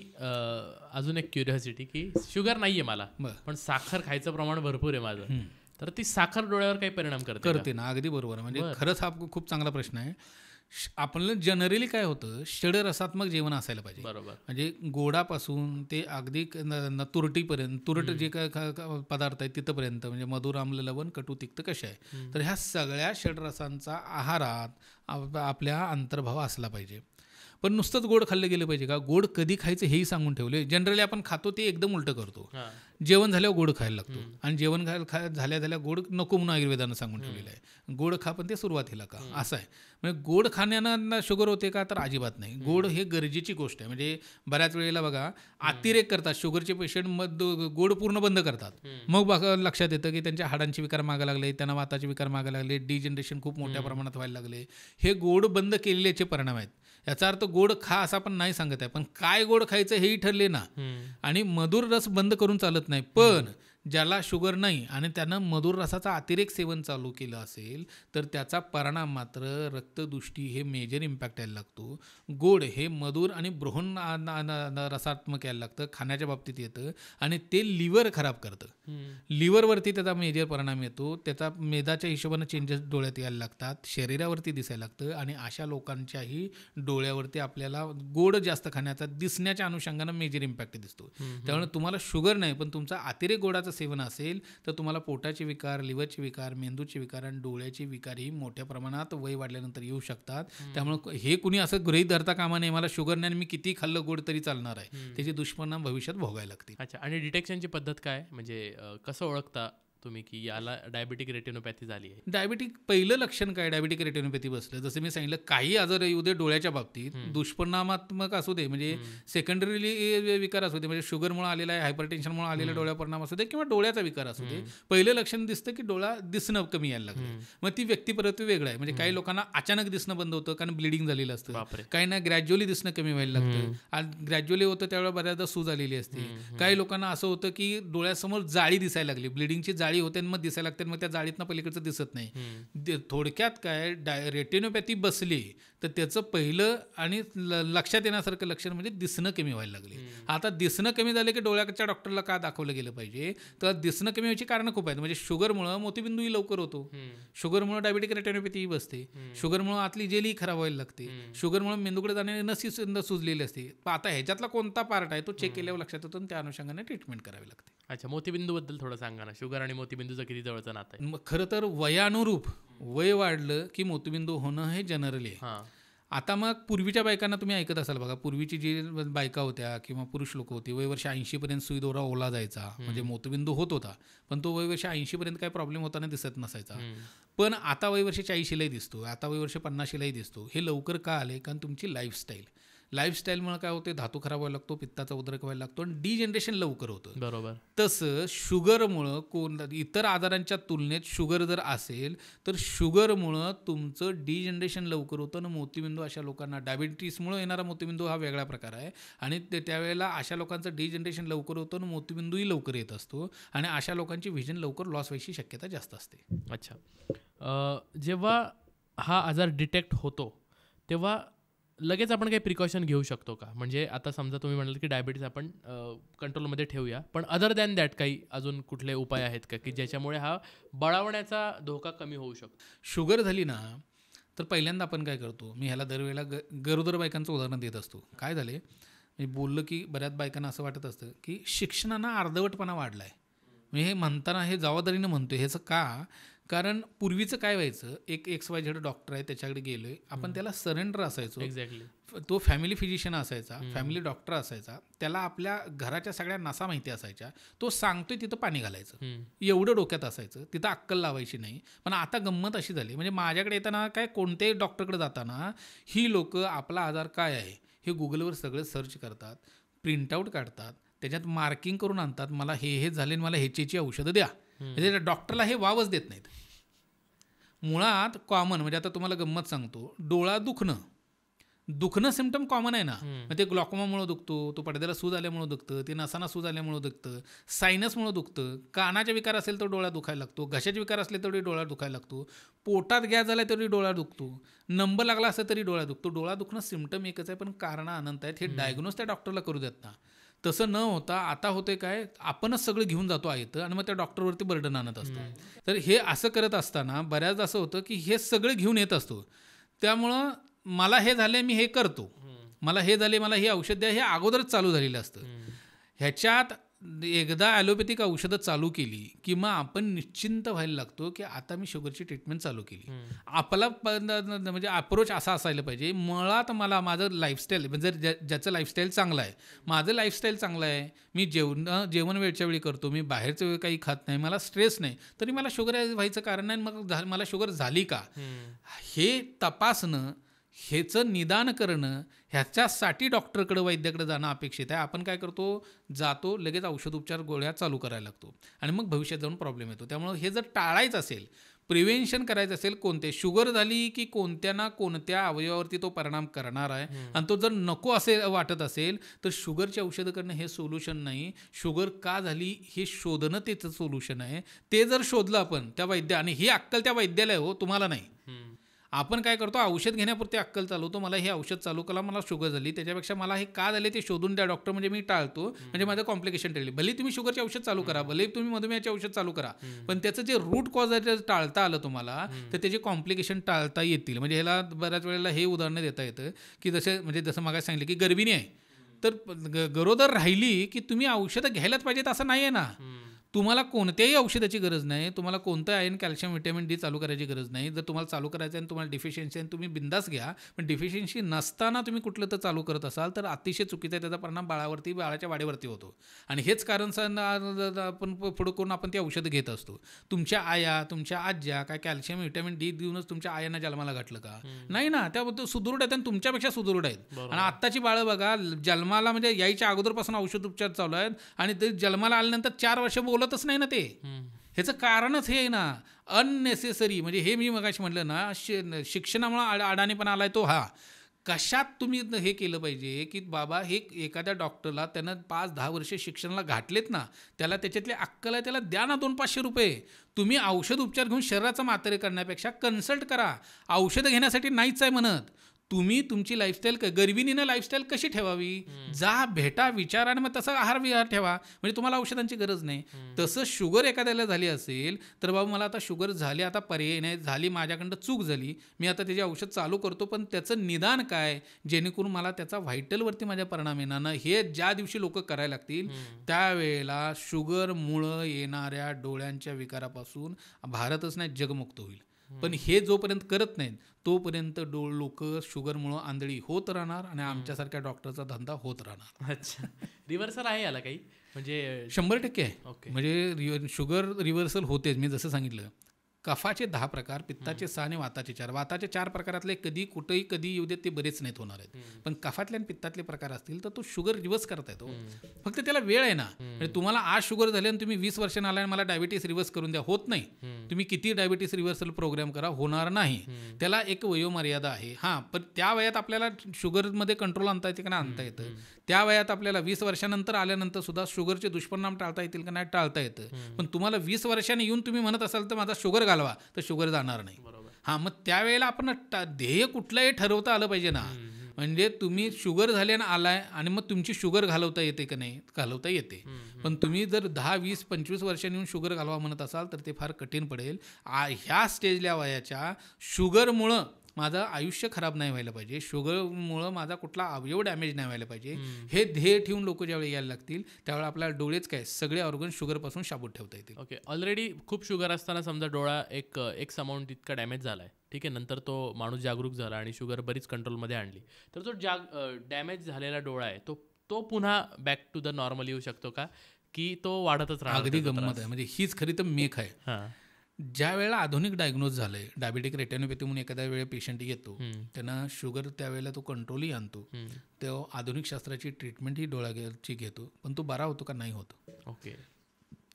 B: अजून एक क्युरिओसिटी की शुगर नाही आहे मला, पण साखर खायचं प्रमाण भरपूर आहे माझं, तर ती साखर डोळ्यावर काही परिणाम करते
A: ना? अगदी बरोबर. म्हणजे खरंच हा खूप चांगला प्रश्न आहे. आपल्याला जनरली काय होतं, षडरसात्मक जेवण असायला पाहिजे.
B: बरोबर.
A: म्हणजे गोडापासून ते अगदी तुरटीपर्यंत, तुरट जे काय पदार्थ आहेत तिथंपर्यंत, म्हणजे मधुर, आम्ल, लवण, कटू, तिक्त कशा आहे, तर ह्या सगळ्या षडरसांचा आहारात आपल्या अंतर्भाव असला पाहिजे. पण नुसतंच गोड खाल्लं गेलं पाहिजे का? गोड कधी खायचं हेही सांगून ठेवले. जनरली आपण खातो ते एकदम उलटं करतो. जेवण झाल्यावर गोड खायला लागतो आणि जेवण झाल्या गोड नको म्हणून आयुर्वेदानं सांगून ठेवलेलं आहे. गोड खा पण ते सुरुवातीला का, असं आहे. म्हणजे गोड खाण्यानं शुगर होते का? तर अजिबात नाही. गोड हे गरजेची गोष्ट आहे. म्हणजे बऱ्याच वेळेला बघा अतिरेक करतात शुगरचे पेशंट, गोड पूर्ण बंद करतात. मग बघा लक्षात येतं की त्यांच्या हाडांचे विकार मागा लागले, त्यांना वाताचे विकार मागा लागले, डिजनरेशन खूप मोठ्या प्रमाणात व्हायला लागले. हे गोड बंद केलेल्याचे परिणाम आहेत. याचा अर्थ गोड खा असं आपण नाही सांगत आहे, पण काय गोड खायचं हेही ठरले ना. आणि मधुर रस बंद करून चालत नाही. पण ज्याला शुगर नाही आणि त्यानं मधुर रसाचा अतिरेक सेवन चालू केलं असेल तर त्याचा परिणाम मात्र रक्तदृष्टी हे मेजर इम्पॅक्ट यायला लागतो. गोड हे मधुर आणि बृहन रसात्मक यायला लागतं, खाण्याच्या बाबतीत येतं आणि ते लिव्हर खराब करतं. लिव्हरवरती त्याचा मेजर परिणाम येतो, त्याचा मेदाच्या हिशोबानं चेंजेस डोळ्यात यायला लागतात, शरीरावरती दिसायला लागतं आणि अशा लोकांच्याही डोळ्यावरती आपल्याला गोड जास्त खाण्याचा दिसण्याच्या अनुषंगानं मेजर इम्पॅक्ट दिसतो. त्यामुळे तुम्हाला शुगर नाही पण तुमचा अतिरेक गोडाचा सेवन असेल तर तुम्हाला पोटाचे विकार, लिव्हरचे विकार, मेंदूचे विकार आणि डोळ्याचे विकारही मोठ्या प्रमाणात वय वाढल्यानंतर येऊ शकतात. त्यामुळे हे कुणी असं गृहीत धरता कामा नये मला शुगर नाही आणि मी किती खाल्लं गोड तरी चालणार आहे, त्याचे दुष्परिणाम भविष्यात भोगायला लागतील.
B: अच्छा. आणि डिटेक्शनची पद्धत काय, म्हणजे कसं ओळखता तुम्ही की याला डायबेटिक रेटिनोपॅथी झाली आहे?
A: डायबेटिक पहिलं लक्षण काय, डायबेटिक रेटिनोपॅथी बसलं, जसं मी सांगितलं काही आजार येऊ दे डोळ्याच्या बाबतीत, दुष्परिणामात्मक असू दे, म्हणजे सेकंडरीली विकार असू दे, म्हणजे शुगरमुळे आलेला आहे, हायपरटेन्शनमुळे आलेला डोळ्या परिणाम असू दे किंवा डोळ्याचा विकार असू दे, पहिलं लक्षण दिसतं की डोळा दिसणं कमी यायला लागलं. मग ती व्यक्तिपरत्वे वेगळं आहे. म्हणजे काही लोकांना अचानक दिसणं बंद होतं कारण ब्लिडिंग झालेलं असतं, काही ना ग्रॅज्युअली दिसणं कमी व्हायला लागतं आणि ग्रॅज्युअली होतं त्यावेळेला बऱ्याचदा सूज आलेली असते. काही लोकांना असं होतं की डोळ्यासमोर जाळी दिसायला लागली, ब्लिडिंगची जाळी होते आणि मग दिसायला लागते, मग त्या जाळीतनं पलीकडचं दिसत नाही. थोडक्यात काय, रेटिनोपॅथी बसली तर त्याचं पहिलं आणि लक्षात येण्यासारखं लक्षण म्हणजे दिसणं कमी व्हायला लागले. आता दिसणं कमी झाले की डोळ्याच्या डॉक्टरला का दाखवलं गेलं पाहिजे, तर दिसणं कमी व्हायची कारणं खूप आहेत. म्हणजे शुगरमुळं मोतीबिंदूही लवकर होतो, शुगरमुळं डायबेटिक रेटिनोपॅथी बसते, शुगरमुळं आतली जेलही खराब व्हायला लागते, शुगरमुळं मेंदूकडे जाणारी नसी सुजलेली असते. आता ह्याच्यातला कोणता पार्ट आहे तो चेक केल्यावर लक्षात येतो आणि त्या अनुषंगाने ट्रीटमेंट करावी लागते.
B: अच्छा. मोतीबिंदूबद्दल थोडं सांगा ना, शुगर आणि मोतीबिंदूचं किती जवळचं नातं आहे?
A: मग खरं तर वयानुरूप वय वाढलं की मोतीबिंदू होणं हे जनरली आहे. आता मग पूर्वीच्या बायकांना तुम्ही ऐकत असाल बघा, पूर्वीची जी बायका होत्या किंवा पुरुष लोक होते वयवर्ष 80 पर्यंत सुई दोरा ओला जायचा, म्हणजे मोतीबिंदू होत होता, पण तो वयवर्ष 80 पर्यंत काही प्रॉब्लेम होताना दिसत नसायचा. पण आता वयवर्ष 40लाही दिसतो, आता वयवर्ष 50लाही दिसतो. हे लवकर का आले? कारण तुमची लाईफस्टाईल, लाईफस्टाईलमुळे काय होते, धातू खराब व्हायला लागतो, पित्ताचा उद्रेक व्हायला लागतो आणि डिजनरेशन लवकर होतं.
B: बरोबर.
A: तसं शुगरमुळं इतर आजारांच्या तुलनेत शुगर जर असेल तर शुगरमुळं तुमचं डिजनरेशन लवकर होतं आणि मोतीबिंदू अशा लोकांना, डायबिटीसमुळं येणारा मोतीबिंदू हा वेगळा प्रकार आहे आणि त्यावेळेला अशा लोकांचं डिजनरेशन लवकर होतं आणि मोतीबिंदूही लवकर येत असतो आणि अशा लोकांची व्हिजन लवकर लॉस व्हायची शक्यता जास्त असते.
B: अच्छा. जेव्हा हा आजार डिटेक्ट होतो तेव्हा लगेच आपण काही प्रिकॉशन घेऊ शकतो का? म्हणजे आता समजा तुम्ही म्हणाल की डायबिटीस आपण कंट्रोलमध्ये ठेवूया, पण अदर दॅन दॅट काही अजून कुठले उपाय आहेत का की ज्याच्यामुळे हा बळावण्याचा धोका कमी होऊ शकतो?
A: शुगर झाली ना तर पहिल्यांदा आपण काय करतो, मी ह्याला दरवेळेला गरोदर बायकांचं उदाहरण देत असतो. काय झाले, मी बोललं की बऱ्याच बायकांना असं वाटत असतं की शिक्षणानं अर्धवटपणा वाढला आहे. मी हे म्हणताना हे जबाबदारीनं म्हणतो आहे. ह्याचं का? कारण पूर्वीचं काय व्हायचं, एक XYZ डॉक्टर आहे त्याच्याकडे गेलोय, आपण त्याला सरेंडर असायचो.
B: एक्झॅक्टली.
A: तो फॅमिली फिजिशियन असायचा, फॅमिली डॉक्टर असायचा, त्याला आपल्या घराच्या सगळ्या नसा माहिती असायच्या, तो सांगतोय तिथं पाणी घालायचं, एवढं डोक्यात असायचं, तिथं अक्कल लावायची नाही. पण आता गंमत अशी झाली, म्हणजे माझ्याकडे येताना काय कोणत्याही डॉक्टरकडे जाताना ही लोक आपला आजार काय आहे हे गुगलवर सगळं सर्च करतात, प्रिंटआउट काढतात, त्याच्यात मार्किंग करून आणतात, मला हे झाले मला ह्याची औषधं द्या. म्हणजे डॉक्टरला हे वावच देत नाहीत. मुळात कॉमन, म्हणजे आता तुम्हाला गंमत सांगतो, डोळा दुखणं सिम्पटम कॉमन आहे ना. मग ते ग्लॉकोमामुळे दुखतो, तो पडद्याला सूज आल्यामुळे दुखतं, ते नसांना सूज आल्यामुळे दुखतं, सायनसमुळे दुखतं, कानाचा विकार असेल तर डोळा दुखायला लागतो, घशाचे विकार असले तरी डोळा दुखायला लागतो, पोटात गॅस झाला तरी डोळा दुखतो, नंबर लागला असला तरी डोळा दुखतो. डोळा दुखणं सिम्पटम एकच आहे, पण कारणं अनंत आहेत. हे डायग्नोज त्या डॉक्टरला करू देत ना. तसं न होता आता होते काय, आपणच सगळं घेऊन जातो आहे आणि मग त्या डॉक्टरवरती बर्डन आणत असतो. तर हे असं करत असताना बऱ्याचदा असं होतं की हे सगळं घेऊन येत असतो. त्यामुळं मला हे झाले मी हे करतो, मला हे झाले मला हे औषध द्या, हे अगोदरच चालू झालेलं असतं. ह्याच्यात एकदा ॲलोपॅथिक औषधं चालू केली की मग आपण निश्चिंत व्हायला लागतो की आता मी शुगरची ट्रीटमेंट चालू केली. आपला म्हणजे अप्रोच असा असायला पाहिजे, मुळात मला माझं लाईफस्टाईल, म्हणजे ज्याचं लाईफस्टाईल चांगलं आहे, माझं लाईफस्टाईल चांगलं आहे, मी जेवण वेळच्या वेळी करतो, मी बाहेरचं वेळ काही खात नाही, मला स्ट्रेस नाही, तरी मला शुगर व्हायचं कारण नाही. मग मला शुगर झाली का हे तपासणं, ह्याचं निदान करणं, ह्याच्यासाठी डॉक्टरकडे वैद्याकडे जाणं अपेक्षित आहे. आपण काय करतो, जातो लगेच औषधोपचार गोळ्या चालू करायला लागतो आणि मग भविष्यात जाऊन प्रॉब्लेम येतो. त्यामुळे हे जर टाळायचं असेल, प्रिव्हेन्शन करायचं असेल, कोणते शुगर झाली की कोणत्या ना कोणत्या अवयवावरती तो परिणाम करणार आहे आणि तो जर नको असे वाटत असेल तर शुगरची औषधं करणं हे सोल्युशन नाही. शुगर का झाली हे शोधणं त्याचं सोल्युशन आहे. ते जर शोधलं आपण त्या आणि ही अक्कल त्या वैद्याला आहे, हो तुम्हाला नाही. आपण काय करतो, औषध घेण्यापुरती अक्कल चालवतो, मला हे औषध चालू करा, मला शुगर झाली, त्याच्यापेक्षा मला हे का झाले ते शोधून द्या डॉक्टर, म्हणजे मी टाळतो, म्हणजे माझं कॉम्प्लिकेशन टळली. भले तुम्ही शुगरचे औषध चालू करा, भले तुम्ही मधुमेहाचे औषध चालू करा, पण त्याचं जे रूट कॉज आहे ते टाळता आलं तुम्हाला तर त्याचे कॉम्प्लिकेशन टाळता येतील. म्हणजे ह्याला बऱ्याच वेळेला हे उदाहरणं देता येतं की जसं मागे सांगितलं की गर्भिणी आहे तर गरोदर राहिली की तुम्ही औषधं घ्यायलाच पाहिजेत असं नाही आहे ना. तुम्हाला कोणत्याही औषधाची गरज नाही, तुम्हाला कोणतं आयर्न कॅल्शियम व्हिटॅमिन डी चालू करायची गरज नाही. जर तुम्हाला चालू करायचं आहे आणि तुम्हाला डिफिशियन्सी आहे तुम्ही बिंदास घ्या, पण डिफिशियन्सी नसताना तुम्ही कुठलं तर चालू करत असाल तर अतिशय चुकीचा आहे. त्याचा परिणाम बाळाच्या वाढीवरती होतो आणि हेच कारण आपण पुढं करून आपण ती औषधं घेत असतो. तुमच्या आया, तुमच्या आज्या काय कॅल्शियम व्हिटॅमिन डी देऊनच तुमच्या आयांना जन्माला घातलं का? नाही ना. त्याबद्दल सुदृढ आहेत आणि तुमच्यापेक्षा सुदृढ आहेत. आणि आत्ताची बाळं बघा, जन्माला म्हणजे यायच्या अगोदरपासून औषध उपचार चालू आहेत आणि ते जन्माला आल्यानंतर 4 वर्ष बोलतच नाही ना. ते ह्याचं कारणच हे आहे ना, अननेसेसरी. म्हणजे हे मी मगाशी म्हटलं ना, शिक्षणामुळे अडाणीपणा आलाय तो. कशात तुम्ही हे केलं पाहिजे की बाबा हे एखाद्या डॉक्टरला त्यानं 5-10 वर्ष शिक्षणाला घातलेत ना, त्याला त्याच्यातले अक्कल आहे, त्याला द्या ना 200-500 रुपये. तुम्ही औषध उपचार घेऊन शरीराचा मात्रे करण्यापेक्षा कन्सल्ट करा. औषधं घेण्यासाठी नाहीच आहे म्हणत. तुम्ही तुमची लाईफस्टाईल गर्भिणीनं लाईफस्टाईल कशी ठेवावी, जा भेटा विचारा आणि मग तसा आहार विहार ठेवा, म्हणजे तुम्हाला औषधांची गरज नाही. तसं शुगर एखाद्याला झाली असेल तर बाबा मला आता शुगर झाली, आता पर्याय नाही, झाली माझ्याकडं चूक झाली, मी आता त्याचे औषध चालू करतो, पण त्याचं निदान काय जेणेकरून मला त्याचा व्हायटलवरती माझ्या परिणाम येणार नाही. हे ज्या दिवशी लोक करायला लागतील त्यावेळेला शुगरमुळं येणाऱ्या डोळ्यांच्या विकारापासून भारतच नाही जगमुक्त होईल. पण हे जोपर्यंत करत नाहीत तोपर्यंत लोक शुगरमुळं आंधळी होत राहणार आणि आमच्यासारख्या डॉक्टरचा धंदा होत राहणार.
B: अच्छा, रिव्हर्सल आहे याला काही? म्हणजे
A: 100% आहे. म्हणजे शुगर रिव्हर्सल होतेच. मी जसं सांगितलं कफाचे 10 प्रकार, पित्ताचे 6 आणि वाताचे 4. वाताचे 4 प्रकारातले कुठेही कधी येऊ देत ते बरेच नाहीत होणार आहेत. पण कफातले आणि पित्तातले प्रकार असतील तर तो शुगर रिव्हर्स करता येतो. फक्त त्याला वेळ आहे ना. म्हणजे तुम्हाला आज शुगर झाली आणि तुम्ही 20 वर्षांनी आला आणि मला डायबिटीस रिव्हर्स करून द्या, होत नाही. तुम्ही किती डायबिटीस रिव्हर्सल प्रोग्राम करा, होणार नाही. त्याला एक वयोमर्यादा आहे. हां, पण त्या वयात आपल्याला शुगरमध्ये कंट्रोल आणता येते का नाही आणता येतं. त्या वयात आपल्याला 20 वर्षानंतर आल्यानंतर सुद्धा शुगरचे दुष्परिणाम टाळता येतील का नाही टाळता येतं. पण तुम्हाला 20 वर्षांनी येऊन तुम्ही म्हणत असाल तर माझा शुगर घालवा, तर शुगर जाणार नाही. हां, मग त्यावेळेला आपण ध्येय कुठलंही ठरवता आलं पाहिजे ना. म्हणजे तुम्ही शुगर झाल्यानं आलाय आणि मग तुमची शुगर घालवता येते का नाही, घालवता येते. पण तुम्ही जर 10, 20, 25 वर्षांनी येऊन शुगर घालवा म्हणत असाल तर ते फार कठीण पडेल. ह्या स्टेजल्या वयाच्या शुगरमुळं माझं आयुष्य खराब नाही व्हायला पाहिजे, शुगरमुळं माझा कुठला अवयव डॅमेज नाही व्हायला पाहिजे, हे ध्येय ठेवून लोक ज्यावेळी यायला लागतील त्यावेळेला आपल्याला डोळेच काय सगळे ऑर्गन शुगरपासून शाबूत ठेवता येतील.
B: ओके, ऑलरेडी खूप शुगर असताना समजा डोळा एक अमाऊंट इतका डॅमेज झाला आहे, ठीक आहे, नंतर तो माणूस जागरूक झाला आणि शुगर बरीच कंट्रोलमध्ये आणली, तर तो डॅमेज झालेला डोळा आहे तो पुन्हा बॅक टू द नॉर्मल येऊ शकतो का, की तो वाढतच राहणार?
A: अगदी गंमत आहे. म्हणजे हीच खरी तर मेख आहे.
B: हां,
A: ज्या वेळेला आधुनिक डायग्नोज झालंय, डायबेटिक रेटिनोपॅथी म्हणून एखाद्या वेळेला पेशंट येतो, त्यांना शुगर त्यावेळेला तो कंट्रोलही आणतो, तो आधुनिक शास्त्राची ट्रीटमेंटही डोळ्याची घेतो, पण तो बरा होतो का नाही होत.
B: ओके,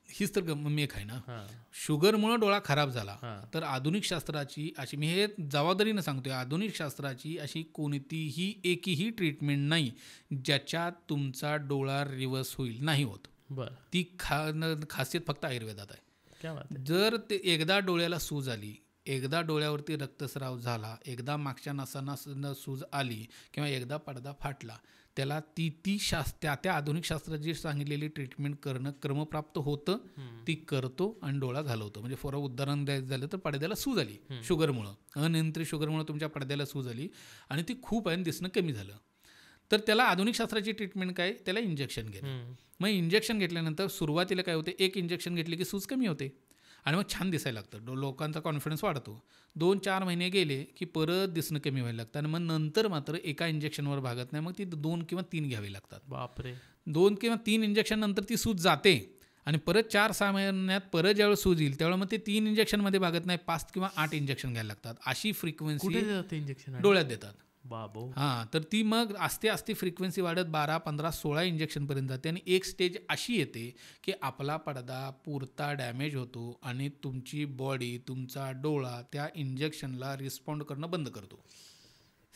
A: हीच तर मेख आहे ना. शुगरमुळं डोळा खराब झाला तर आधुनिक शास्त्राची अशी, मी हे जबाबदारीनं सांगतोय, आधुनिक शास्त्राची अशी कोणतीही एकही ट्रीटमेंट नाही ज्याच्यात तुमचा डोळा रिव्हर्स होईल, नाही होत.
B: बरं,
A: ती खासियत फक्त आयुर्वेदात आहे.
B: क्या बात आहे.
A: जर ते एकदा डोळ्याला सूज आली, एकदा डोळ्यावरती रक्तस्राव झाला, एकदा मागच्या नसांना सूज आली किंवा एकदा पडदा फाटला, त्याला त्या आधुनिक शास्त्रात जी सांगितलेली ट्रीटमेंट करणं क्रमप्राप्त होतं, ती करतो आणि डोळा घालवतो. म्हणजे फॉर उदाहरण द्यायचं झालं तर पडद्याला सूज आली शुगरमुळं, अनियंत्रित शुगरमुळं तुमच्या पडद्याला सूज आली आणि ती खूप आहे दिसणं कमी झालं, तर त्याला आधुनिक शास्त्राची ट्रीटमेंट काय, त्याला इंजेक्शन घेणं. मग इंजेक्शन घेतल्यानंतर सुरुवातीला काय होते, एक इंजेक्शन घेतले की सूज कमी होते आणि मग छान दिसायला लागतं, लोकांचा कॉन्फिडन्स वाढतो. 2-4 महिने गेले की परत दिसणं कमी व्हायला लागतं आणि मग नंतर मात्र एका इंजेक्शनवर भागत नाही, मग ती 2 किंवा 3 घ्यावी लागतात.
B: बापरे.
A: 2 किंवा 3 इंजेक्शन नंतर ती सूज जाते आणि परत 4-6 महिन्यात परत ज्यावेळेस सूज येईल त्यावेळेला मग ते 3 इंजेक्शनमध्ये भागत नाही, 5 किंवा 8 इंजेक्शन घ्यायला लागतात. अशी फ्रिक्वेन्सी
B: इंजेक्शन
A: डोळ्यात देतात.
B: बाबो.
A: हां, तर ती मग आस्ते फ्रिक्वेन्सी वाढत 12, 15, 16 इंजेक्शनपर्यंत जाते आणि एक स्टेज अशी येते की आपला पडदा पुरता डॅमेज होतो आणि तुमची बॉडी, तुमचा डोळा त्या इंजेक्शनला रिस्पॉन्ड करणं बंद करतो.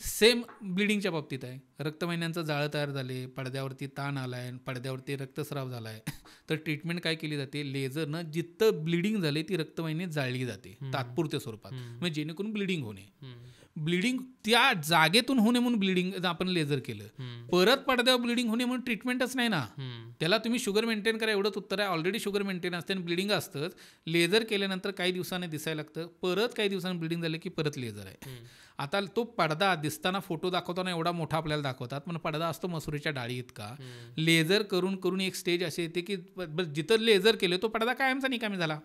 A: सेम ब्लिडिंगच्या बाबतीत आहे. रक्तवाहिन्यांचं जाळं तयार झाले, पडद्यावरती ताण आला आहे, पडद्यावरती रक्तस्राव झाला आहे, तर ट्रीटमेंट काय केली जाते, लेझरनं जिथं ब्लिडिंग झाले ती रक्तवाहिनी जाळली जाते तात्पुरत्या स्वरूपात, म्हणजे जेणेकरून ब्लिडिंग होणे. ब्लिडिंग त्या जागेतून होणे म्हणून ब्लिडिंग आपण लेझर केलं, परत पडद्यावर ब्लिडिंग होणे म्हणून ट्रीटमेंटच नाही ना. त्याला तुम्ही शुगर मेंटेन करा एवढंच उत्तर आहे. ऑलरेडी शुगर मेंटेन असते आणि ब्लिडिंग असतंच. लेझर केल्यानंतर काही दिवसांनी दिसायला लागतं, परत काही दिवसांनी ब्लिडिंग झालं की परत लेझर आहे. आता तो पडदा दिसताना फोटो दाखवताना एवढा मोठा आपल्याला दाखवतात, पण पडदा असतो मसुरीच्या डाळी इतका. लेझर करून करून एक स्टेज अशी येते की जिथं लेझर केलं तो पडदा कायमचा निकामी झाला.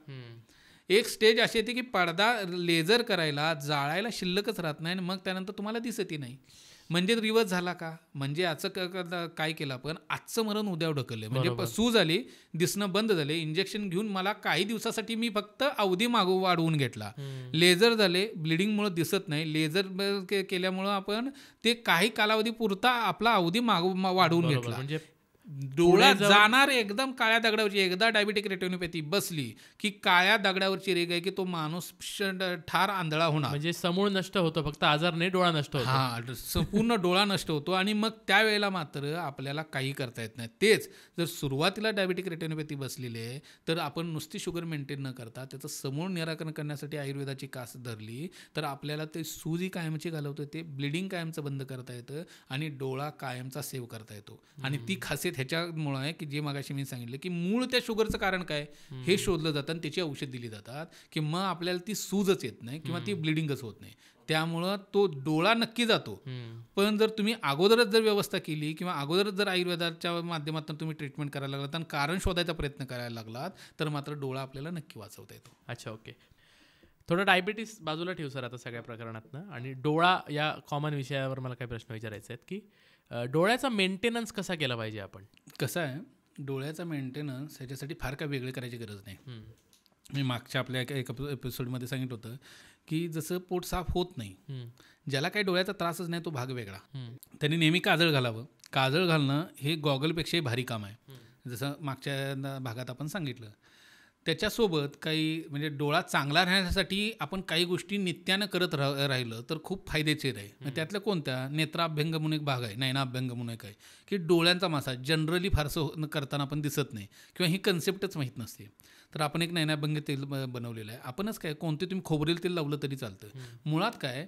A: एक स्टेज अशी येते की पडदा लेझर करायला जाळायला शिल्लकच राहत नाही आणि मग त्यानंतर तुम्हाला दिसतही नाही. म्हणजे रिवर्स झाला का, म्हणजे याचं काय केलं आपण, आजचं मरण उद्यावर ढकललं. म्हणजे सूज आली, दिसणं बंद झाले, इंजेक्शन घेऊन मला काही दिवसासाठी मी फक्त अवधी मागू वाढवून घेतला, लेझर झाले, ब्लिडिंगमुळे दिसत नाही, लेझर केल्यामुळं आपण ते काही कालावधी पुरता आपला अवधी वाढवून घेतला. म्हणजे डोळा जाणार एकदम काळ्या दगडावरची. एकदा डायबिटिक रेटिनोपॅथी बसली की काळ्या दगडावरची रेग आहे की तो माणूस ठार आंधळा होणार.
B: म्हणजे समूळ नष्ट होतो, फक्त आजार नाही, डोळा नष्ट होतो.
A: हा, संपूर्ण डोळा नष्ट होतो आणि मग त्यावेळेला मात्र आपल्याला काही करता येत नाही. तेच जर सुरुवातीला डायबिटिक रेटिनोपॅथी बसलेली आहे तर आपण नुसती शुगर मेंटेन न करता त्याचं समूळ निराकरण करण्यासाठी आयुर्वेदाची कास धरली तर आपल्याला ते सूजी कायमची घालवतं, ते ब्लिडिंग कायमचं बंद करता येतं आणि डोळा कायमचा सेव्ह करता येतो. आणि ती खासियत ह्याच्यामुळं आहे की जे मगाशी मी सांगितलं की मूळ त्या शुगरचं कारण काय हे शोधलं जातं आणि त्याची औषध दिली जातात की मग आपल्याला ती सूजच येत नाही किंवा ती ब्लिडिंगच होत नाही. त्यामुळं तो डोळा नक्की जातो. पण जर तुम्ही अगोदरच जर व्यवस्था केली किंवा अगोदरच जर आयुर्वेदाच्या माध्यमातून तुम्ही ट्रीटमेंट करायला लागलात आणि कारण शोधायचा प्रयत्न करायला लागलात तर मात्र डोळा आपल्याला नक्की वाचवता येतो.
B: अच्छा, ओके. थोडं डायबिटीस बाजूला ठेवू सर आता सगळ्या प्रकरणातनं, आणि डोळा या कॉमन विषयावर मला काही प्रश्न विचारायचे आहेत की डोळ्याचा मेंटेनन्स कसा केला पाहिजे आपण?
A: कसं आहे, डोळ्याचा मेंटेनन्स ह्याच्यासाठी फार काय वेगळे करायची गरज नाही. मी मागच्या आपल्या एका एपिसोडमध्ये सांगितलं होतं की जसं पोट साफ होत नाही, ज्याला काही डोळ्याचा त्रासच नाही तो भाग वेगळा. त्यांनी नेहमी काजळ घालावं. काजळ घालणं हे गॉगलपेक्षाही भारी काम आहे, जसं मागच्या भागात आपण सांगितलं. त्याच्यासोबत काही म्हणजे डोळा चांगला राहण्यासाठी आपण काही गोष्टी नित्यानं करत राहिलं तर खूप फायदेशीर आहे. मग त्यातल्या कोणत्या? नेत्राभ्यंग म्हणून एक भाग आहे, नयनाभ्यंग म्हणून एक आहे, की डोळ्यांचा मसाज जनरली फारसं करताना आपण दिसत नाही किंवा ही कन्सेप्टच माहीत नसते. तर आपण एक नयनाभ्यंग तेल बनवलेलं आहे. आपणच काय कोणते तुम्ही खोबरेल तेल लावलं तरी चालतं. मुळात काय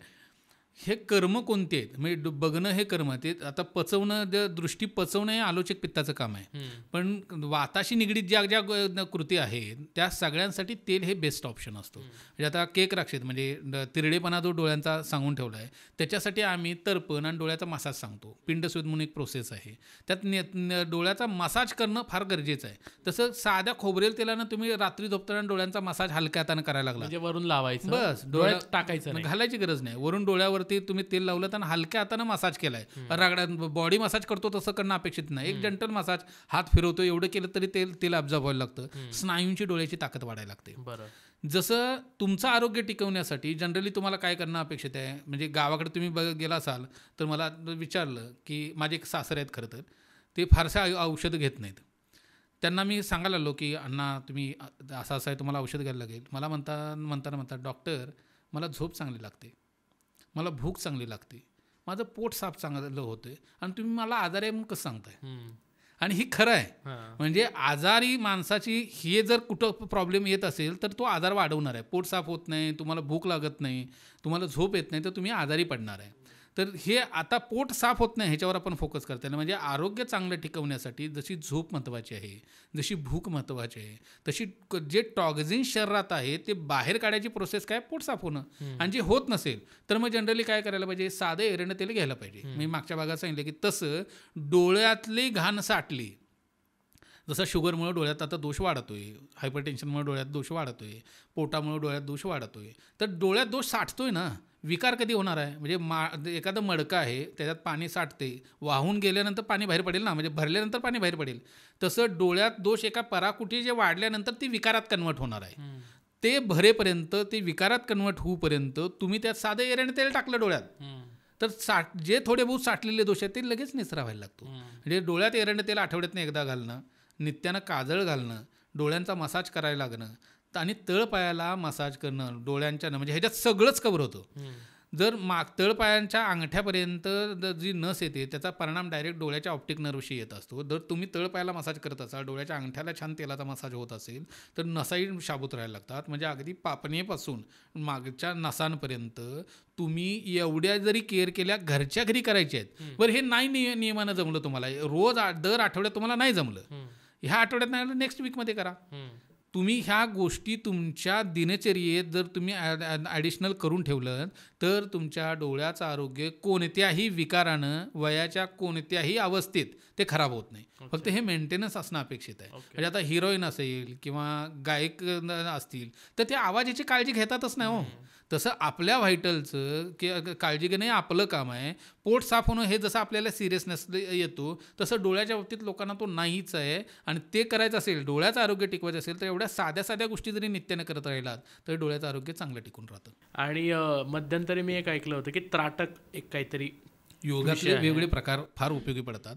A: हे कर्म कोणते आहेत म्हणजे बघणं हे कर्म ते आता पचवणं दृष्टी पचवणं हे आलोचक पित्ताचं काम आहे. पण वाताशी निगडीत ज्या ज्या कृती आहेत त्या सगळ्यांसाठी तेल हे बेस्ट ऑप्शन असतो. म्हणजे आता केक राक्षेत म्हणजे तिरडेपणा जो डोळ्यांचा सांगून ठेवला आहे त्याच्यासाठी आम्ही तर्पण आणि डोळ्याचा मसाज सांगतो. पिंडशोध म्हणून एक प्रोसेस आहे, त्यात डोळ्याचा मसाज करणं फार गरजेचं आहे. तसं साध्या खोबरेल तेलानं तुम्ही रात्री झोपताना डोळ्यांचा मसाज हलक्या हातानं करायला लागला
B: म्हणजे वरून लावायचं,
A: बस
B: डोळ्यात टाकायचं नाही,
A: घालायची गरज नाही. वरून डोळ्यावर तुम्ही तेल लावलं तर हलक्या हातानं मसाज केलाय. रागड्या बॉडी मसाज करतो तसं करणं अपेक्षित नाही. एक जंटल मसाज, हात फिरवतो एवढं केलं तरी तेल अब्झॉर्ब व्हायला लागतं. स्नायूंची डोळ्याची ताकद वाढायला लागते.
B: बरं.
A: जसं तुमचं आरोग्य टिकवण्यासाठी जनरली तुम्हाला काय करणं अपेक्षित आहे, म्हणजे गावाकडे तुम्ही गेला असाल तर मला विचारलं की माझे एक सासरे आहेत खरं तर, ते फारसे औषधं घेत नाहीत. त्यांना मी सांगायला लागलो की अण्णा तुम्ही असं आहे तुम्हाला औषध घ्यायला लागेल. मला म्हणतात डॉक्टर मला झोप चांगली लागते, मला भूक चांगली लागते, माझं पोट साफ चांगलं होतं आणि तुम्ही मला आजारी आहे म्हणून कसं सांगताय. आणि ही खरं आहे. म्हणजे आजारी माणसाची हे जर कुठं प्रॉब्लेम येत असेल तर तो आजार वाढवणार आहे. पोट साफ होत नाही, तुम्हाला भूक लागत नाही, तुम्हाला झोप येत नाही तर तुम्ही आजारी पडणार आहे. तर हे आता पोट साफ होत नाही ह्याच्यावर आपण फोकस करता येईल. म्हणजे आरोग्य चांगलं टिकवण्यासाठी जशी झोप महत्त्वाची आहे, जशी भूक महत्त्वाची आहे, तशी जे टॉक्झिन शरीरात आहे ते बाहेर काढायची प्रोसेस काय पोट साफ होणं. आणि जे होत नसेल तर मग जनरली काय करायला पाहिजे, साधं एरंड तेल घ्यायला पाहिजे. मी मागच्या भागात सांगितलं की तसं डोळ्यातली घाण साठली, जसं शुगरमुळे डोळ्यात आता दोष वाढतोय, हायपरटेन्शनमुळे डोळ्यात दोष वाढतोय, पोटामुळे डोळ्यात दोष वाढतोय, तर डोळ्यात दोष साठतोय ना. विकार कधी होणार आहे, म्हणजे एखादं मडकं आहे त्याच्यात पाणी साठते, वाहून गेल्यानंतर पाणी बाहेर पडेल ना, म्हणजे भरल्यानंतर पाणी बाहेर पडेल. तसं डोळ्यात दोष एका पराकुटी जे वाढल्यानंतर ती विकारात कन्वर्ट होणार आहे. ते भरेपर्यंत, ते विकारात कन्वर्ट होऊपर्यंत तुम्ही त्यात साधं एरंड तेल टाकलं डोळ्यात तर जे थोडे बहुत साठलेले दोष आहेत ते लगेच निचरा व्हायला लागतो. म्हणजे डोळ्यात एरंड तेल आठवड्यातनं एकदा घालणं, नित्यानं काजळ घालणं, डोळ्यांचा मसाज करायला लागणं आणि तळपायाला मसाज करणं डोळ्यांच्या म्हणजे ह्याच्यात सगळंच कव्हर होतं. जर तळपायांच्या अंगठ्यापर्यंत जी नस येते त्याचा परिणाम डायरेक्ट डोळ्याच्या ऑप्टिक नर्वशी येत असतो. जर तुम्ही तळपायाला मसाज करत असाल, डोळ्याच्या अंगठ्याला छान तेलाचा मसाज होत असेल तर नसाही शाबूत राहायला लागतात. म्हणजे अगदी पापणीपासून मागच्या नसांपर्यंत तुम्ही एवढ्या जरी केअर केल्या घरच्या घरी करायच्या आहेत. बरं हे नाही नियमानं जमलं तुम्हाला, रोज दर आठवड्यात तुम्हाला नाही जमलं, ह्या आठवड्यात नाही आलं नेक्स्ट वीकमध्ये करा. तुम्ही ह्या गोष्टी तुमच्या दिनचर्येत जर तुम्ही ॲडिशनल करून ठेवलं तर तुमच्या डोळ्याचं आरोग्य कोणत्याही विकारानं वयाच्या कोणत्याही अवस्थेत ते खराब होत नाही. फक्त हे मेंटेनन्स असणं अपेक्षित आहे. म्हणजे आता हिरोईन असेल किंवा गायक असतील तर ते आवाजाची काळजी घेतातच नाही हो. तसं आपल्या व्हायटलचं की काळजी घेणं हे आपलं काम आहे. पोट साफ होणं हे जसं आपल्याला सिरियसनेस येतो तसं डोळ्याच्या बाबतीत लोकांना तो नाहीच आहे. आणि ते करायचं असेल, डोळ्याचं आरोग्य टिकवायचं असेल तर एवढ्या साध्या गोष्टी जरी नित्यानं करत राहिलात तर डोळ्याचं आरोग्य चांगलं टिकून राहतं.
B: आणि मध्यंतरी मी एक ऐकलं होतं की त्राटक एक काहीतरी
A: योगातले वेगवेगळे प्रकार फार उपयोगी पडतात.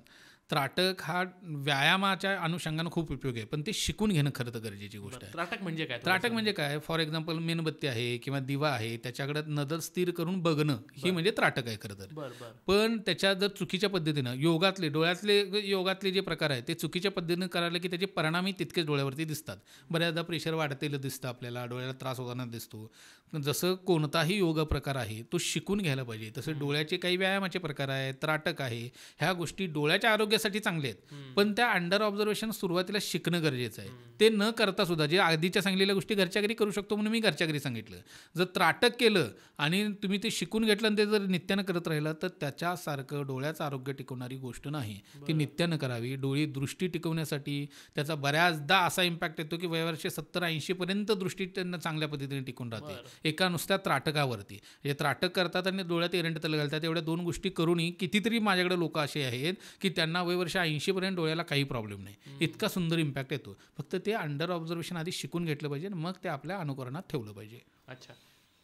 A: त्राटक हा व्यायामाच्या अनुषंगानं खूप उपयोगी आहे, पण ते शिकून घेणं खरं तर गरजेची गोष्ट आहे.
B: त्राटक म्हणजे काय?
A: त्राटक म्हणजे काय, फॉर एक्झाम्पल मेणबत्ती आहे किंवा दिवा आहे त्याच्याकडे नजर स्थिर करून बघणं ही म्हणजे त्राटक आहे खरं तर. पण त्याच्या जर चुकीच्या पद्धतीनं योगातले जे प्रकार आहेत ते चुकीच्या पद्धतीनं करायला की त्याचे परिणामही तितकेच डोळ्यावरती दिसतात. बऱ्याचदा प्रेशर वाढतेलं दिसतं आपल्याला, डोळ्याला त्रास होताना दिसतो. जसं कोणताही योग प्रकार आहे तो शिकून घ्यायला पाहिजे. तसं डोळ्याचे काही व्यायामाचे प्रकार आहेत, त्राटक आहे, ह्या गोष्टी डोळ्याच्या आरोग्यासाठी चांगले आहेत. पण त्या अंडर ऑब्झर्वेशन सुरुवातीला शिकणं गरजेचं आहे. ते न करता सुद्धा जे आधीच्या सांगलेल्या गोष्टी घरच्या घरी करू शकतो म्हणून मी घरच्या घरी सांगितलं. जर त्राटक केलं आणि तुम्ही ते शिकून घेतलं आणि ते जर नित्यानं करत राहिलं तर त्याच्यासारखं डोळ्याचं आरोग्य टिकवणारी गोष्ट नाही. ती नित्यानं करावी. डोळी दृष्टी टिकवण्यासाठी त्याचा बऱ्याचदा असा इम्पॅक्ट येतो की वयावर्ष 70-80 पर्यंत दृष्टी त्यांना चांगल्या पद्धतीने टिकून राहते एका नुसत्या त्राटकावरती. हे त्राटक करतात आणि डोळ्यात एरंड तेल घालतात. एवढ्या दोन गोष्टी करूनही कितीतरी माझ्याकडे लोक असे आहेत की त्यांना वय वर्ष 80पर्यंत डोळ्याला काही प्रॉब्लेम नाही, इतका सुंदर इम्पॅक्ट येतो. फक्त ते अंडर ऑब्झर्वेशन आधी शिकून घेतलं पाहिजे, मग ते आपल्या अनुकरणात ठेवलं पाहिजे.
B: अच्छा,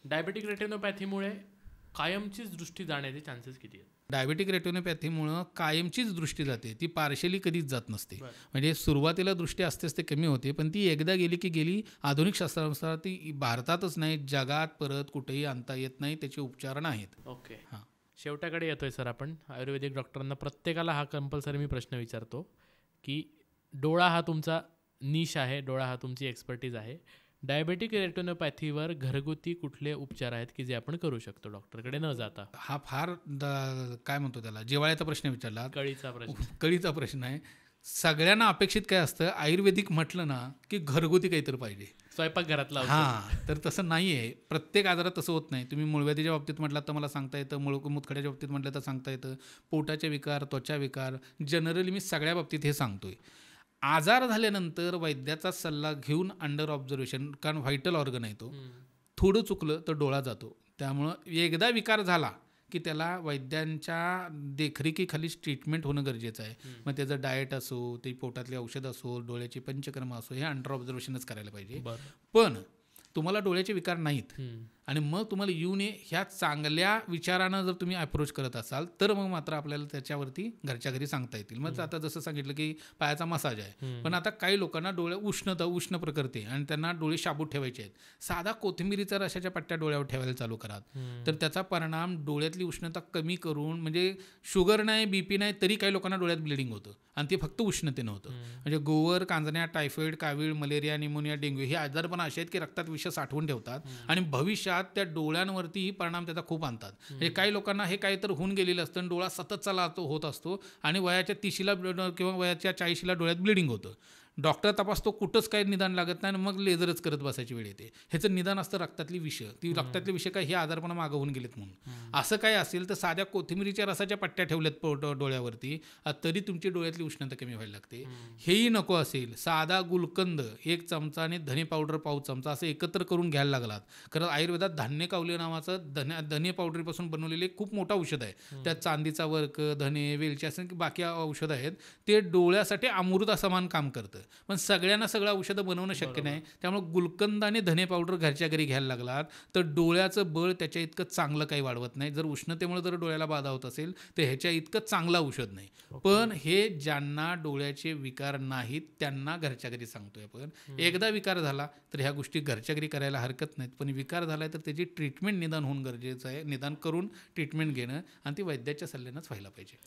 B: डायबेटिक रेटिनोपॅथीमुळे कायमचीच दृष्टी जाण्याचे चान्सेस किती आहेत?
A: डायबेटिक रेटिनोपॅथीमुळं कायमचीच दृष्टी जाते, ती पार्शली कधीच जात नसते. म्हणजे सुरुवातीला दृष्टी असतेच ते कमी होते, पण ती एकदा गेली की गेली. आधुनिक शास्त्रानुसार ती भारतातच नाही, जगात परत कुठेही आणता येत नाही, त्याचे उपचार आहेत.
B: ओके,
A: हां.
B: शेवटाकडे येतोय सर आपण. आयुर्वेदिक डॉक्टरांना प्रत्येकाला हा कंपल्सरी मी प्रश्न विचारतो की डोळा हा तुमचा निश आहे, डोळा हा तुमची एक्सपर्टीज आहे. डायबेटिक रेटिनोपॅथीवर घरगुती कुठले उपचार आहेत की जे आपण करू शकतो डॉक्टरकडे न जाता?
A: हा फार काय म्हणतो त्याला, जिव्हाळ्याचा प्रश्न विचारला,
B: कळीचा प्रश्न.
A: कळीचा प्रश्न आहे. सगळ्यांना अपेक्षित काय असतं, आयुर्वेदिक म्हटलं ना की घरगुती काहीतरी पाहिजे,
B: स्वयंपाकघरातला औषध.
A: हां. तर तसं नाही आहे, प्रत्येक आजारात तसं होत नाही. तुम्ही मूळव्याधीच्या बाबतीत म्हटलं तर मला सांगता येतं, मुतखड्याच्या बाबतीत म्हटलं तर सांगता येतं, पोटाचे विकार, त्वचा विकार, जनरली मी सगळ्या बाबतीत हे सांगतोय. आजार झाल्यानंतर वैद्याचा सल्ला घेऊन अंडर ऑब्झर्वेशन, कारण व्हायटल ऑर्गन आहे तो, थोडं चुकलं तर डोळा जातो. त्यामुळं एकदा विकार झाला की त्याला वैद्यांच्या देखरेखीखालीच ट्रीटमेंट होणं गरजेचं आहे. मग त्याचं डाएट असो, ते पोटातले औषध असो, डोळ्याची पंचकर्म असो, हे अंडर ऑब्झर्वेशनच करायला पाहिजे. पण तुम्हाला डोळ्याचे विकार नाहीत आणि मग तुम्हाला येऊ नये ह्या चांगल्या विचारानं जर तुम्ही अप्रोच करत असाल तर मग मात्र आपल्याला त्याच्यावरती घरच्या घरी सांगता येतील. मग आता जसं सांगितलं की पायाचा मसाज आहे, पण आता काही लोकांना डोळ्या उष्ण प्रकृती आणि त्यांना डोळे शाबूत ठेवायचे आहेत. साधा कोथिंबिरीचा रशाच्या पट्ट्या डोळ्यावर ठेवायला चालू करा, तर त्याचा परिणाम डोळ्यातली उष्णता कमी करून, म्हणजे शुगर नाही, BP नाही, तरी काही लोकांना डोळ्यात ब्लिडिंग होतं आणि ते फक्त उष्णतेनं होतं. म्हणजे गोवर, कांजण्या, टायफॉईड, कावीळ, मलेरिया, निमोनिया, डेंग्यू हे आजार पण असे आहेत की रक्तात विष साठवून ठेवतात आणि भविष्यात त्या डोळ्यांवरतीही परिणाम त्याचा खूप आणतात. म्हणजे काही लोकांना हे काही तर होऊन गेलेलं असतं आणि डोळा सतत होत असतो आणि वयाच्या 30ला किंवा वयाच्या 40ला डोळ्यात ब्लिडिंग होतं. डॉक्टर तपासतो, कुठंच काही निदान लागत नाही आणि मग लेझरच करत बसायची वेळ येते. ह्याचं निदान असतं रक्तातली विष, ती रक्तातली विष काय हे आजारपणा मागं होऊन गेलेत म्हणून. असं काय असेल तर साध्या कोथिंबिरीच्या रसाच्या पट्ट्या ठेवल्यात डोळ्यावरती, तरी तुमची डोळ्यातली उष्णता कमी व्हायला लागते. हेही नको असेल, साधा गुलकंद 1 चमचा आणि धने पावडर पाव चमचा असं एकत्र करून घ्यायला लागलात. कारण आयुर्वेदात धान्य कावली नावाचं धने पावडरीपासून बनवलेले खूप मोठं औषध आहे. त्यात चांदीचा वर्क, धने, वेलची असं बाकी औषधं आहेत. ते डोळ्यासाठी अमृतासमान काम करतं. पण सगळ्यांना सगळं औषधं बनवणं शक्य नाही. त्यामुळे गुलकंद आणि धने पावडर घरच्या घरी घ्यायला लागलात तर डोळ्याचं बळ त्याच्या इतकं चांगलं काही वाढवत नाही. जर उष्णतेमुळे जर डोळ्याला बाधा होत असेल तर ह्याच्या इतकं चांगलं औषध नाही. पण हे ज्यांना डोळ्याचे विकार नाहीत त्यांना घरच्या घरी सांगतोय आपण. एकदा विकार झाला तर ह्या गोष्टी घरच्या घरी करायला हरकत नाहीत, पण विकार झाला तर त्याची ट्रीटमेंट निदान होणं गरजेचं आहे. निदान करून ट्रीटमेंट घेणं आणि ती वैद्याच्या सल्ल्यानंच व्हायला पाहिजे.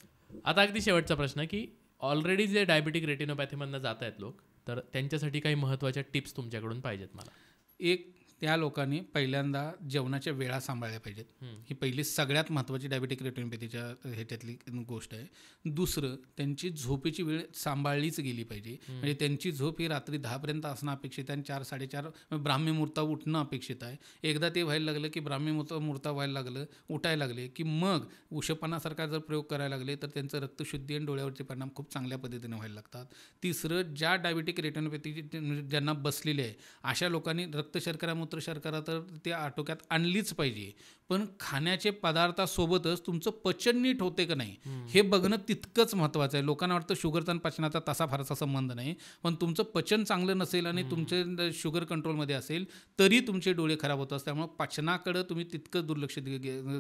B: आता अगदी शेवटचा प्रश्न की ऑलरेडी जे डायबेटिक रेटिनोपॅथीमधनं जात आहेत लोक, तर त्यांच्यासाठी काही महत्त्वाच्या टिप्स तुमच्याकडून पाहिजेत मला.
A: एक, त्या लोकांनी पहिल्यांदा जेवणाच्या वेळा सांभाळल्या पाहिजेत. ही पहिली सगळ्यात महत्त्वाची डायबेटिक रेटिनोपॅथीच्या ह्याच्यातली गोष्ट आहे. दुसरं, त्यांची झोपेची वेळ सांभाळलीच गेली पाहिजे. म्हणजे त्यांची झोप ही रात्री 10पर्यंत असणं अपेक्षित आहे आणि 4-4:30 ब्राह्मी मुहूर्त उठणं अपेक्षित आहे. एकदा ते व्हायला लागलं की ब्राह्मी मुहूर्त व्हायला लागलं, उठायला लागले की मग उशपणासारखा जर प्रयोग करायला लागले तर त्यांचं रक्तशुद्धी आणि डोळ्यावरचे परिणाम खूप चांगल्या पद्धतीने व्हायला लागतात. तिसरं, ज्या डायबेटिक रेटिनोपॅथी ज्यांना बसलेली आहे अशा लोकांनी रक्तशर्करा, मूत्रशर्करा तर ते आटोक्यात आणलीच पाहिजे. पण खाण्याचे पदार्थासोबतच तुमचं पचन नीट होते का नाही हे बघणं तितकंच महत्त्वाचं आहे. लोकांना वाटतं शुगरचा आणि पचनाचा तसा फारसा संबंध नाही, पण तुमचं पचन चांगलं नसेल आणि तुमचे शुगर कंट्रोलमध्ये असेल तरी तुमचे डोळे खराब होतात. त्यामुळे पचनाकडं तुम्ही तितकं दुर्लक्ष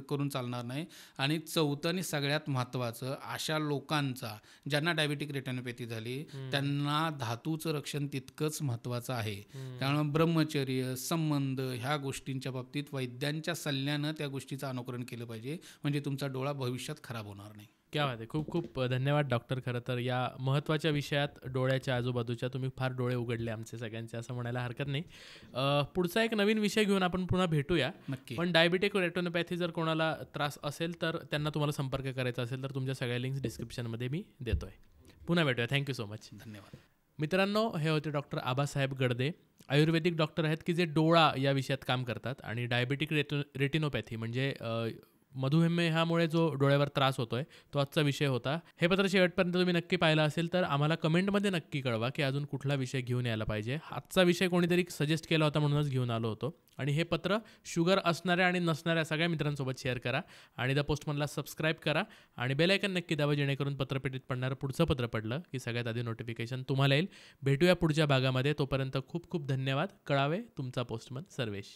A: करून चालणार नाही. आणि चौथं आणि सगळ्यात महत्त्वाचं, अशा लोकांचा ज्यांना डायबेटिक रेटिनोपॅथी झाली त्यांना धातूचं रक्षण तितकंच महत्त्वाचं आहे. त्यामुळे ब्रह्मचर्य, संबंध ह्या गोष्टींच्या बाबतीत वैद्यांच्या सल्ल्यानं त्या गोष्टीचं अनुकरण केलं पाहिजे, म्हणजे तुमचा डोळा भविष्यात खराब होणार नाही.
B: क्या बात आहे. खूप खूप धन्यवाद डॉक्टर. खरं तर या महत्त्वाच्या विषयात डोळ्याच्या आजूबाजूच्या तुम्ही फार डोळे उघडले आमचे सगळ्यांचे, असं म्हणायला हरकत नाही. पुढचा एक नवीन विषय घेऊन आपण पुन्हा भेटूया.
A: नक्की.
B: पण डायबेटिक रेटिनोपॅथी जर कोणाला त्रास असेल तर त्यांना तुम्हाला संपर्क करायचा असेल तर तुमच्या सगळ्या लिंक्स डिस्क्रिप्शनमध्ये मी देतोय. पुन्हा भेटूया. Thank you so much.
A: धन्यवाद.
B: मित्रांनो, हे होते डॉक्टर आबासाहेब गडदे, आयुर्वेदिक डॉक्टर आहेत की जे डोळा या विषयात काम करतात आणि डायबेटिक रेटिनोपॅथी म्हणजे मधुमेहामुळे जो डोळ्यावर त्रास होतोय तो आजचा विषय होता. हे पत्र शेवटपर्यंत तुम्ही नक्की पाहिलं असेल तर आम्हाला कमेंटमध्ये नक्की कळवा की अजून कुठला विषय घेऊन यायला पाहिजे. आजचा विषय कोणीतरी सजेस्ट केला होता म्हणूनच घेऊन आलो होतो. आणि हे पत्र शुगर असणाऱ्या आणि नसणाऱ्या सगळ्या मित्रांसोबत शेअर करा आणि द पोस्टमनला सबस्क्राईब करा आणि बेल आयकन नक्की दाबा, जेणेकरून पत्रपेटीत पडणारं पुढचं पत्र पडलं की सगळ्यात आधी नोटिफिकेशन तुम्हाला येईल. भेटूया पुढच्या भागामध्ये. तोपर्यंत खूप खूप धन्यवाद. कळावे तुमचा पोस्टमन सर्वेश.